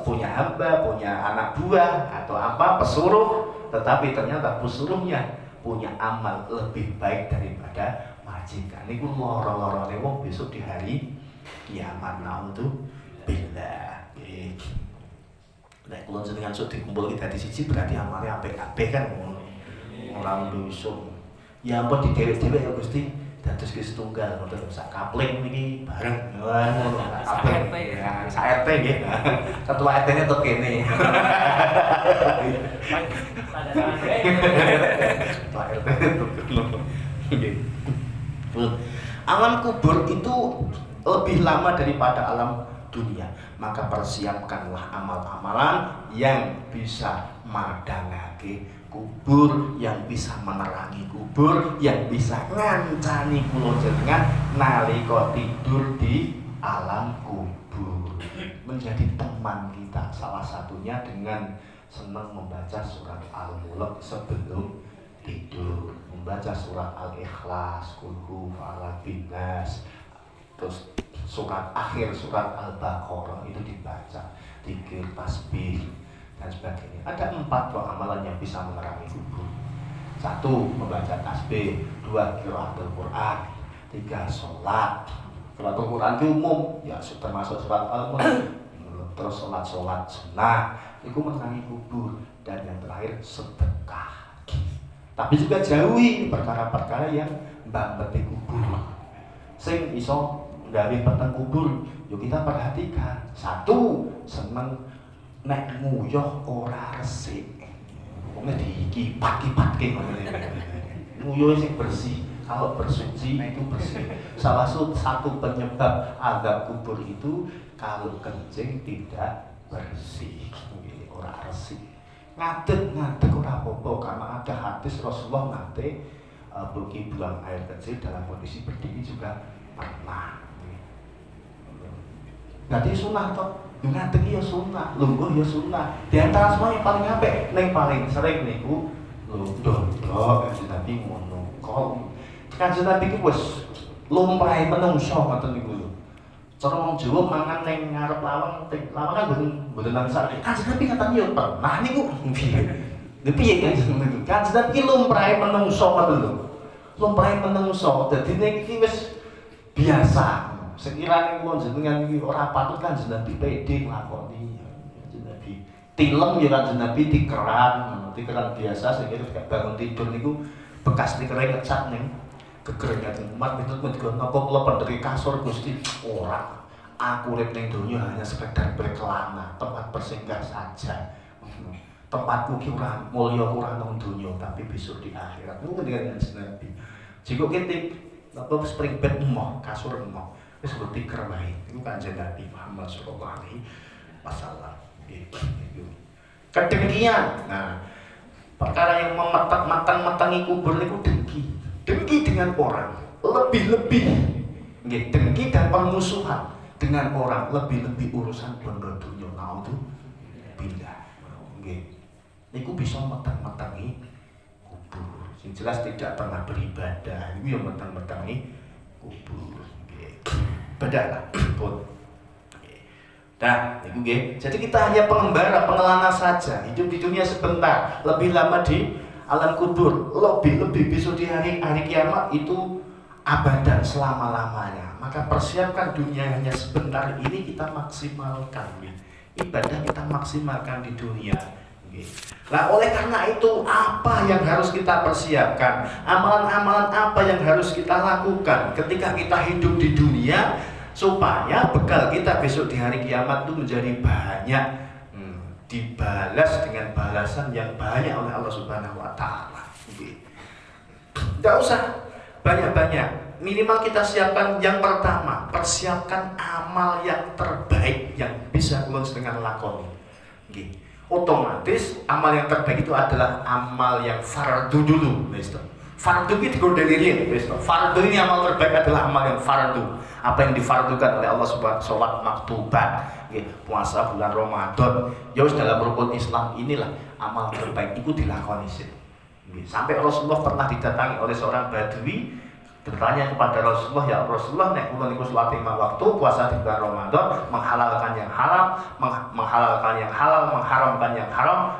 punya hamba, punya anak buah atau apa pesuruh, tetapi ternyata pesuruhnya punya amal lebih baik daripada majikan. Niku loro-lorone wong besok di hari kiamat naudzubillah. Nek kula jenengan sok dikumpul kita di siji berarti amale apik-apik kan ngono. Ora ndusung. Ya ampun di dewek-dewek ya Gusti dados ki setunggal ngoten sak kapling niki bareng. Wah ngono kapling. Ya sak RT nggih. Ketua RT-ne tetep kene. Ketua RT-ne tetep nggih. Alam kubur itu lebih lama daripada alam dunia. Maka persiapkanlah amal-amalan yang bisa madangake kubur, yang bisa menerangi kubur, yang bisa ngancani kula jenengan nalika tidur di alam kubur. Menjadi teman kita salah satunya dengan senang membaca surat Al-Mulk sebelum tidur, membaca surat Al-Ikhlas, Qul Huwallahu Ahad, terus surat akhir surat Al-Baqarah itu dibaca, zikir, tasbih dan sebagainya. Ada 4 amalan yang bisa menerangi kubur. 1. Membaca tasbih, 2. Qiraatul Quran, 3. Sholat. Qiraatul Quran itu umum, ya termasuk surat Al-Mulk, terus sholat sunnah, itu menerangi kubur. Dan yang terakhir sedekah. Tapi juga jauhi perkara-perkara yang mbak-mbeti kubur. Sing iso gawe peteng kubur, yo kita perhatikan. 1. Seneng nek nguyuh ora resik. Wong dikipat-kipatke ngono iki. Nguyuh sing bersih. Kalau bersuci itu bersih. Salah satu penyebab azab kubur itu kalau kencing tidak bersih, ora resik. Ngadeg ora apa-apa, karena ada hadis Rasulullah nate pergi buang air kecil dalam kondisi berdiri juga pernah. Berarti sunah toh, ngadeg ya sunah, lungguh ya sunah. Di antara semua yang paling apik, ning paling sering niku lungguh Nabi ngono. Kanjeng Nabi ku wis lumrahe menungso ngoten niku lho. Cara wong Jawa mangan ning ngarep lawang kan mboten nang sak. Kanjeng Nabi katanya yo pernah niku. Lha piye Kanjeng Nabi? Kanjeng Nabi lumrahe menungso ngoten lho. Lumrahe menungso, dadi niki wis biasa. Sekiranya kula jenengan iki ora patut Kanjeng Nabi pede nglakoni. Kanjeng Nabi tilem ya Kanjeng Nabi tikeran biasa sing bangun tidur niku bekas tikere ngecat ning kekeringan umat itu napa kula penderi kasur Gusti ora. Aku urip ning donya hanya sekedar berkelana, tempat bersinggah saja. Tempatku ki ora mulya ora nang donya tapi besok di akhirat. Niku dengan Nabi. Jika kita napa spring bed emoh, kasur emoh, wis tiker wae. Niku Kanjeng Nabi Muhammad sallallahu alaihi wasallam. Kedengkian. Nah, perkara yang memetang-metangi kubur niku dengki. Dengki dengan orang, lebih-lebih nggih, dengki dan permusuhan dengan orang, lebih-lebih urusan bondo dunya naudzu billah. Nggih. Niku bisa metang-metangi kubur. Sing jelas tidak pernah beribadah, iku yo metang-metangi kubur. Nggih. Bedalah, pun. Nah, niku nggih. Jadi kita hanya pengembara, pengelana saja. Hidup di dunia sebentar, lebih lama di alam kubur, lebih besok di hari kiamat itu abadan selama-lamanya. Maka persiapkan dunia hanya sebentar ini kita maksimalkan. Ibadah kita maksimalkan di dunia. Nah, oleh karena itu apa yang harus kita persiapkan? Amalan-amalan apa yang harus kita lakukan ketika kita hidup di dunia supaya bekal kita besok di hari kiamat itu menjadi banyak, dibalas dengan balasan yang banyak oleh Allah Subhanahu wa taala. Tidak usah banyak-banyak. Minimal kita siapkan yang pertama, persiapkan amal yang terbaik yang bisa kula dengan lakoni. Nggih. Otomatis amal yang terbaik itu adalah amal yang fardu dulu, Fardu itu digondelirin, fardu ini amal terbaik adalah amal yang fardu. Apa yang difardukan oleh Allah Subhanahu sholat maktubat, puasa bulan Ramadan, ya dalam rukun Islam inilah amal terbaik itu dilakoni sih. Sampai Rasulullah pernah didatangi oleh seorang Badui, bertanya kepada Rasulullah, ya Rasulullah, nek kula niku salat 5 waktu, puasa di bulan Ramadan, menghalalkan yang haram, menghalalkan yang halal, mengharamkan yang haram,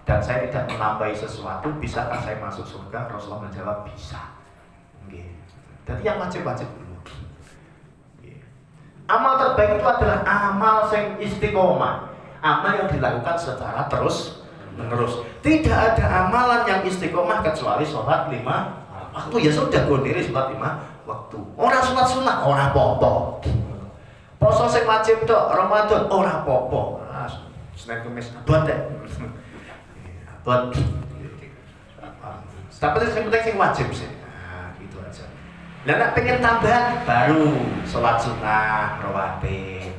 dan saya tidak menambahi sesuatu, bisakah saya masuk surga? Rasulullah menjawab bisa. Jadi yang wajib-wajib dulu. Amal terbaik itu adalah amal yang istiqomah, amal yang dilakukan secara terus menerus. Tidak ada amalan yang istiqomah kecuali sholat 5 waktu. Ya sudah, gondiri sholat 5 waktu. Orang sholat sunnah, orang popo. Poso sing wajib tok Ramadan, orang popo. Senin Kamis abot deh. Abot. Tapi yang penting sing wajib sih. Nah, gitu aja. Lah nek pengen tambahan baru sholat sunnah rawatib.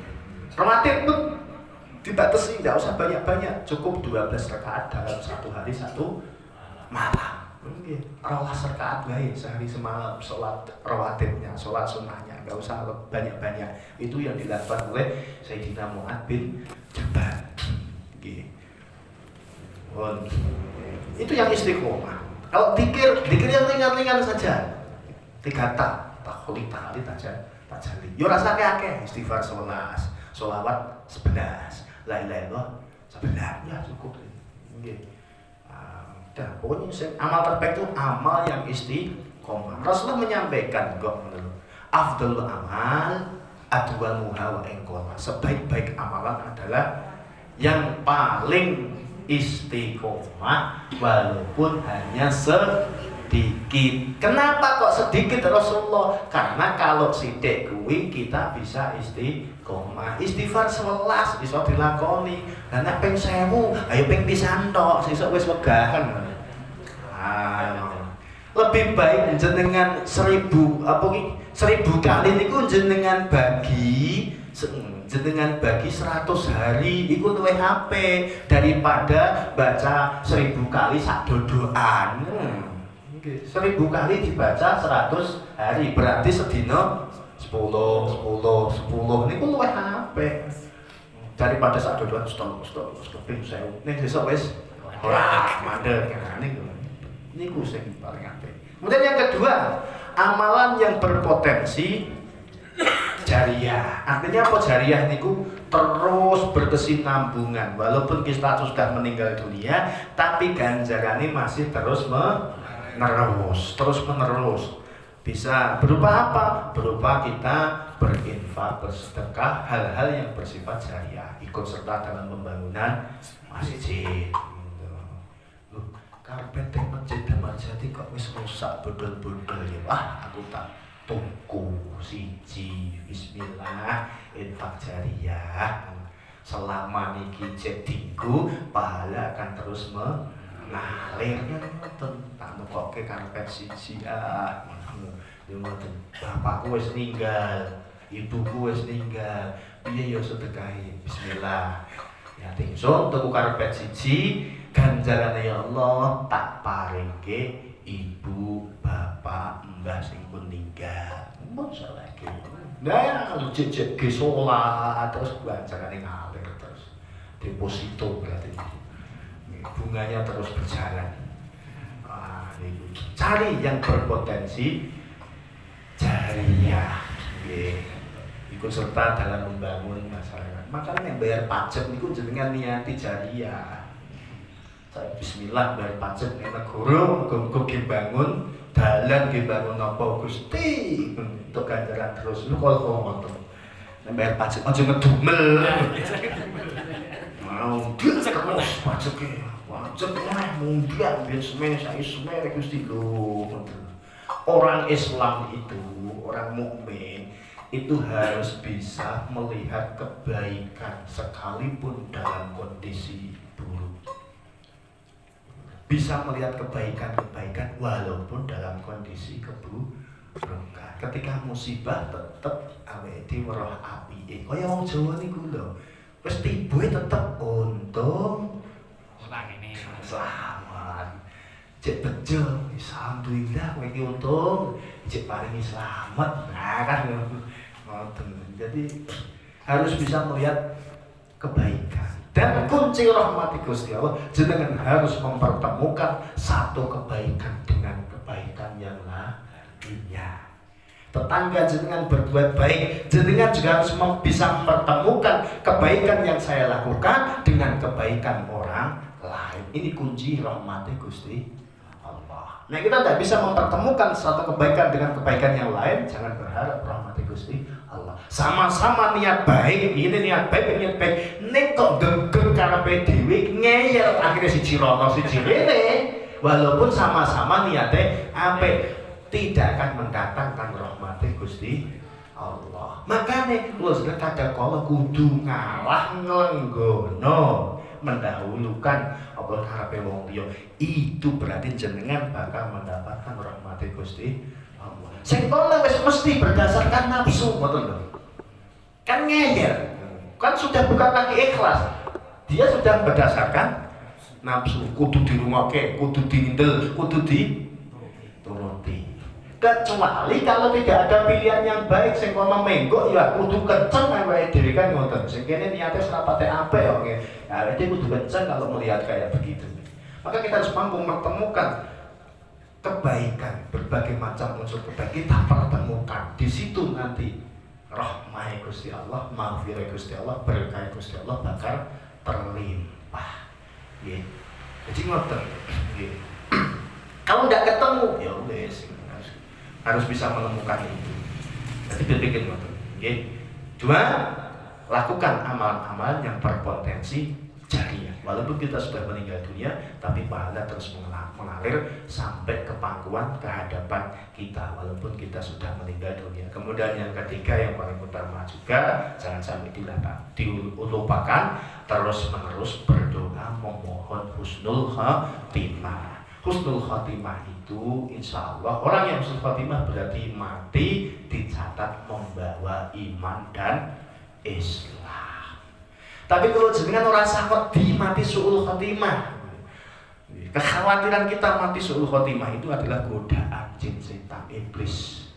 Rawatib pun dibatasi, tidak usah banyak-banyak, cukup 12 rakaat dalam satu hari satu malam. Mungkin 12 rakaat wae sehari semalam sholat rawatibnya, sholat sunnahnya, nggak usah banyak-banyak. Itu yang dilakukan oleh Sayyidina Mu'adz bin Jabal. Itu yang istiqomah. Kalau dikir yang ringan-ringan saja, 3 tahlit aja. tak jali. Yo rasa akeh istighfar 11, sholawat 11, la ilaha illallah 11 ya cukup. Nggih. Dan pokoknya amal terbaik itu amal yang istiqomah. Rasulullah menyampaikan kok menurut afdalul amal adwamuha wa engkola. Sebaik-baik amalan adalah yang paling istiqomah walaupun hanya sedikit. Kenapa kok sedikit Rasulullah? Karena kalau sidik kuwi kita bisa istiqomah. Istighfar 11 bisa dilakoni. Lah nek ping 1000, ayo ping pisan tok, sesuk wis wegahan. Lebih baik jenengan 1000 kali niku jenengan bagi 100 hari iku luwih HP daripada baca 1000 kali sak dodoan. 1000 kali dibaca 100 hari berarti sedina 10 niku luwih HP daripada sak dodoan stop ping 1000. Ning sesuk wis ora mandeg niku sing paling apik. Kemudian yang kedua, amalan yang berpotensi jariah. Artinya apa jariah niku? Terus berkesinambungan. Walaupun kita sudah meninggal dunia, tapi ganjarannya masih terus menerus. Bisa berupa apa? Berupa kita berinfak, bersedekah, hal-hal yang bersifat jariah, ikut serta dalam pembangunan masjid. Karpet yang masjid Damar Jati kok wis rusak bodol-bodol ya. Aku tak tuku siji bismillah infak jariah. Selama niki jedingku pahala akan terus mengalir ngoten. Tak nukoke karpet siji yo ngoten. Bapakku wis ninggal, ibuku wis ninggal. Piye yo sedekahe bismillah. Ya tingsun tuku karpet siji ganjarane ya Allah tak paringke ibu, bapak, mbah sing pun ninggal. Mun salehke. Nah, jejeg ge salat terus ganjarane ngalir terus. Deposito berarti. Bunganya terus berjalan. Cari yang berpotensi jariah. Nggih. Ikut serta dalam membangun masyarakat. Makanya yang bayar pajak niku jenengan niati jariah. Saya bismillah bayar pajak ning negara, muga-muga bangun dalan nggih bangun napa Gusti untuk ganjaran terus. Lu kalau ngoten. Nek bayar pajak aja ngedumel. Mau terus pajake. Pajak munggah ben semen sak semen Gusti lho. Orang Islam itu, orang mukmin itu harus bisa melihat kebaikan sekalipun dalam kondisi buruk. Bisa melihat kebaikan-kebaikan walaupun dalam kondisi keburukan. Ketika musibah tetep awake dhewe weruh apike. Kaya wong Jawa niku lho. Wis tibuhe tetep untung. Ora ngene selamat. Cek bejo, alhamdulillah kowe iki untung, cek paringi selamat. Nah kan ngoten. Jadi harus bisa melihat kebaikan. Dan kunci rahmati Gusti Allah, jenengan harus mempertemukan satu kebaikan dengan kebaikan yang lainnya. Tetangga jenengan berbuat baik, jenengan juga harus bisa mempertemukan kebaikan yang saya lakukan dengan kebaikan orang lain. Ini kunci rahmati Gusti Allah. Nah kita tidak bisa mempertemukan satu kebaikan dengan kebaikan yang lain, jangan berharap rahmati Gusti Allah. Sama-sama niat baik, ini niat baik, nek kok gegem karepe dhewe ngeyel akhirnya siji rono siji rene, walaupun sama-sama niate apik, tidak akan mendatangkan rahmati Gusti Allah. Makane kula kadang kala kudu ngalah nglenggono, mendahulukan apa karepe wong liya. Itu berarti jenengan bakal mendapatkan rahmati Gusti Allah. Sing kono wis mesti berdasarkan nafsu, ngoten lho. Kan ngeyel. Kan sudah bukan lagi ikhlas. Dia sudah berdasarkan nafsu, kudu dirungokke, kudu diindel, kudu dituruti. Kecuali kalau tidak ada pilihan yang baik, sing kono menggok ya kudu kenceng awake dhewe kan ngoten. Sing kene niate serapate apik kok nggih. Ya awake kudu kenceng kalau melihat kayak begitu. Maka kita harus mampu menemukan kebaikan, berbagai macam unsur kebaikan kita pertemukan. Di situ nanti rahmah Gusti Allah, maghfirah Gusti Allah, berkah Gusti Allah bakal terlimpah. Nggih. Jadi ngoten. Nggih. Kalau nggak ketemu ya wes harus bisa menemukan itu. Jadi berpikir ngoten. Nggih. Dua, lakukan amalan-amalan yang berpotensi jariah. Walaupun kita sudah meninggal dunia, tapi pahala terus mengalir sampai ke pangkuan kehadapan kita walaupun kita sudah meninggal dunia. Kemudian yang ketiga yang paling utama juga, jangan sampai dilupakan, terus-menerus berdoa memohon husnul khatimah. Husnul khatimah itu insya Allah orang yang husnul khatimah berarti mati dicatat membawa iman dan Islam. Tapi kalau jenengan orang sakit di mati su'ul khotimah, kekhawatiran kita mati su'ul khotimah itu adalah godaan jin setan iblis,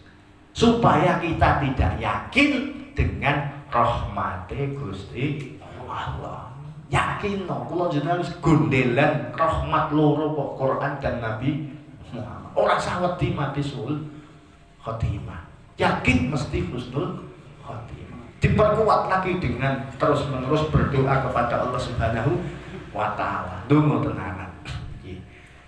supaya kita tidak yakin dengan rahmate Gusti Allah. Yakin no, kalau jenengan gondelan rahmat loro kok Quran dan Nabi Muhammad. Orang sakit di mati su'ul khotimah, yakin mesti husnul khotimah. Diperkuat lagi dengan terus-menerus berdoa kepada Allah Subhanahu wa Ta'ala. Dungu tenanan.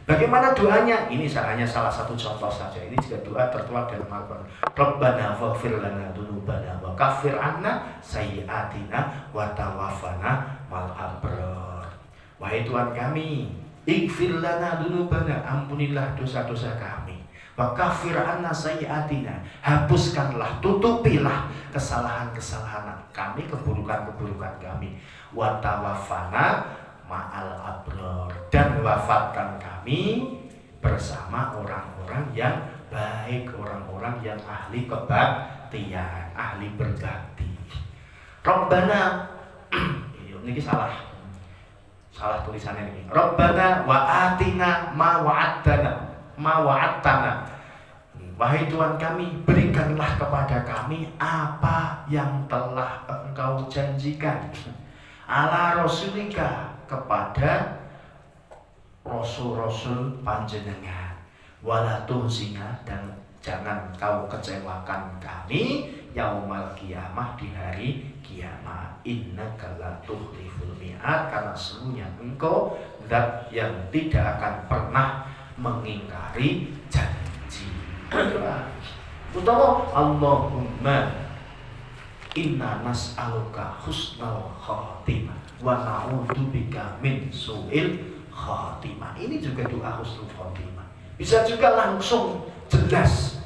Bagaimana doanya? Ini hanya salah satu contoh saja. Ini juga doa tertuang dalam Al-Quran. Rabbana faghfir lana dzunubana wa kaffir 'anna sayyi'atina wa tawaffana ma'al abrar. Wahai Tuhan kami, ighfir lana dzunubana, ampunilah dosa-dosa kami. Wa kaffir 'anna sayyi'atina, hapuskanlah, tutupilah kesalahan-kesalahan kami, keburukan-keburukan kami. Wa tawaffana ma'al abrar, dan wafatkan kami bersama orang-orang yang baik, orang-orang yang ahli kebaktian, ahli berbakti. Rabbana ini salah tulisannya ini. Rabbana wa atina ma wa'adtana. Wahai Tuhan kami, berikanlah kepada kami apa yang telah Engkau janjikan. Ala rasulika, kepada rasul-rasul panjenengan. Wala tuhzina, dan jangan kau kecewakan kami yaumal qiyamah, di hari kiamat. Innaka la tukhliful mi'ad, karena sesungguhnya Engkau zat yang tidak akan pernah mengingkari janji. Utawa Allahumma inna nas'aluka husnal khatimah wa na'udzubika min su'il khatimah. Ini juga doa husnul khatimah. Bisa juga langsung jelas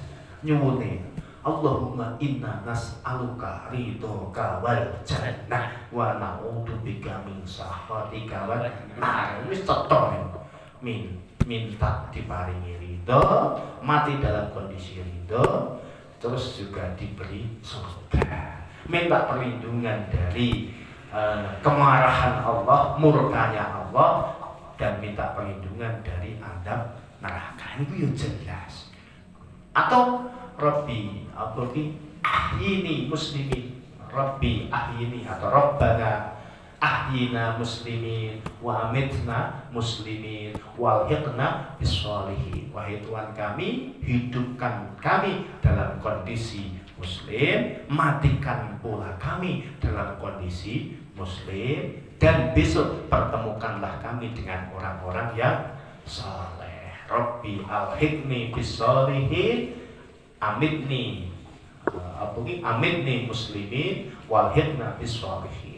nyuwune, Allahumma inna nas'aluka ridhoka wal jannah wa na'udzubika min sakhatika wan nar. Wis cetha minta diparingi ridho, mati dalam kondisi ridho, terus juga diberi surga. Minta perlindungan dari kemarahan Allah, murkanya Allah, dan minta perlindungan dari azab neraka. Ini yang jelas. Atau Rabbi ahyini muslimin, Rabbi ahyini, atau Rabbana ahyina muslimin wa amitna muslimin walhiqna bis-sholihin. Wahai Tuhan kami, hidupkan kami dalam kondisi muslim, matikan pula kami dalam kondisi muslim, dan besok pertemukanlah kami dengan orang-orang yang saleh. Rabbi alhiqni bis-sholihin amitni amitni muslimin walhiqna bis-sholihin.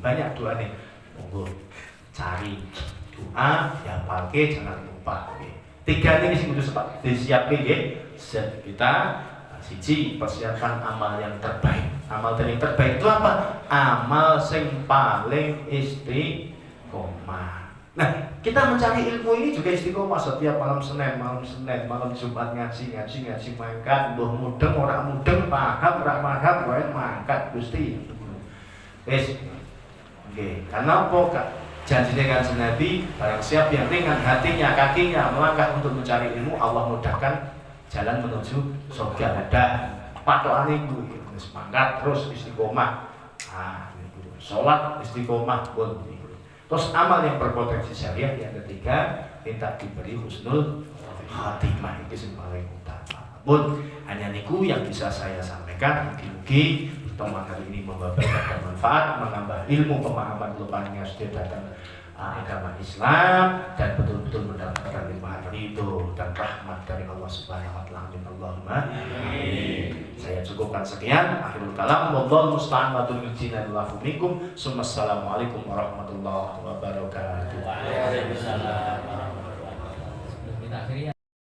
Banyak doa nih, monggo cari doa yang pakai, jangan lupa. Tiga ini harus disiapkan ya. Kita siji, persiapkan amal yang terbaik. Amal yang terbaik itu apa? Amal yang paling istiqomah. Nah, kita mencari ilmu ini juga istiqomah. Setiap malam Senin, malam Jumat ngaji mangkat, mbah mudeng ora mudeng, paham ora paham, wae mangkat Gusti. Wis. Oke, karena apa? Janjinya Kanjeng Nabi, barang siapa yang ringan hatinya, kakinya melangkah untuk mencari ilmu, Allah mudahkan jalan menuju surga. Ada patokane iku, wis mangkat terus istiqomah. Salat istiqomah pun. Terus amal yang berpotensi syariah yang ketiga, minta diberi husnul khatimah, itu yang paling utama. Pun hanya niku yang bisa saya sampaikan. sampaikan. Mungkin pertemuan hari ini membawa berkah dan manfaat, menambah ilmu pemahaman lupanya sudah datang agama Islam dan betul-betul mendapatkan limpahan itu dan rahmat dari Allah Subhanahu wa taala. Allahumma amin. Saya cukupkan sekian. Akhirul kalam, wallahu musta'an wa billahi taufiq. Assalamualaikum warahmatullahi wabarakatuh.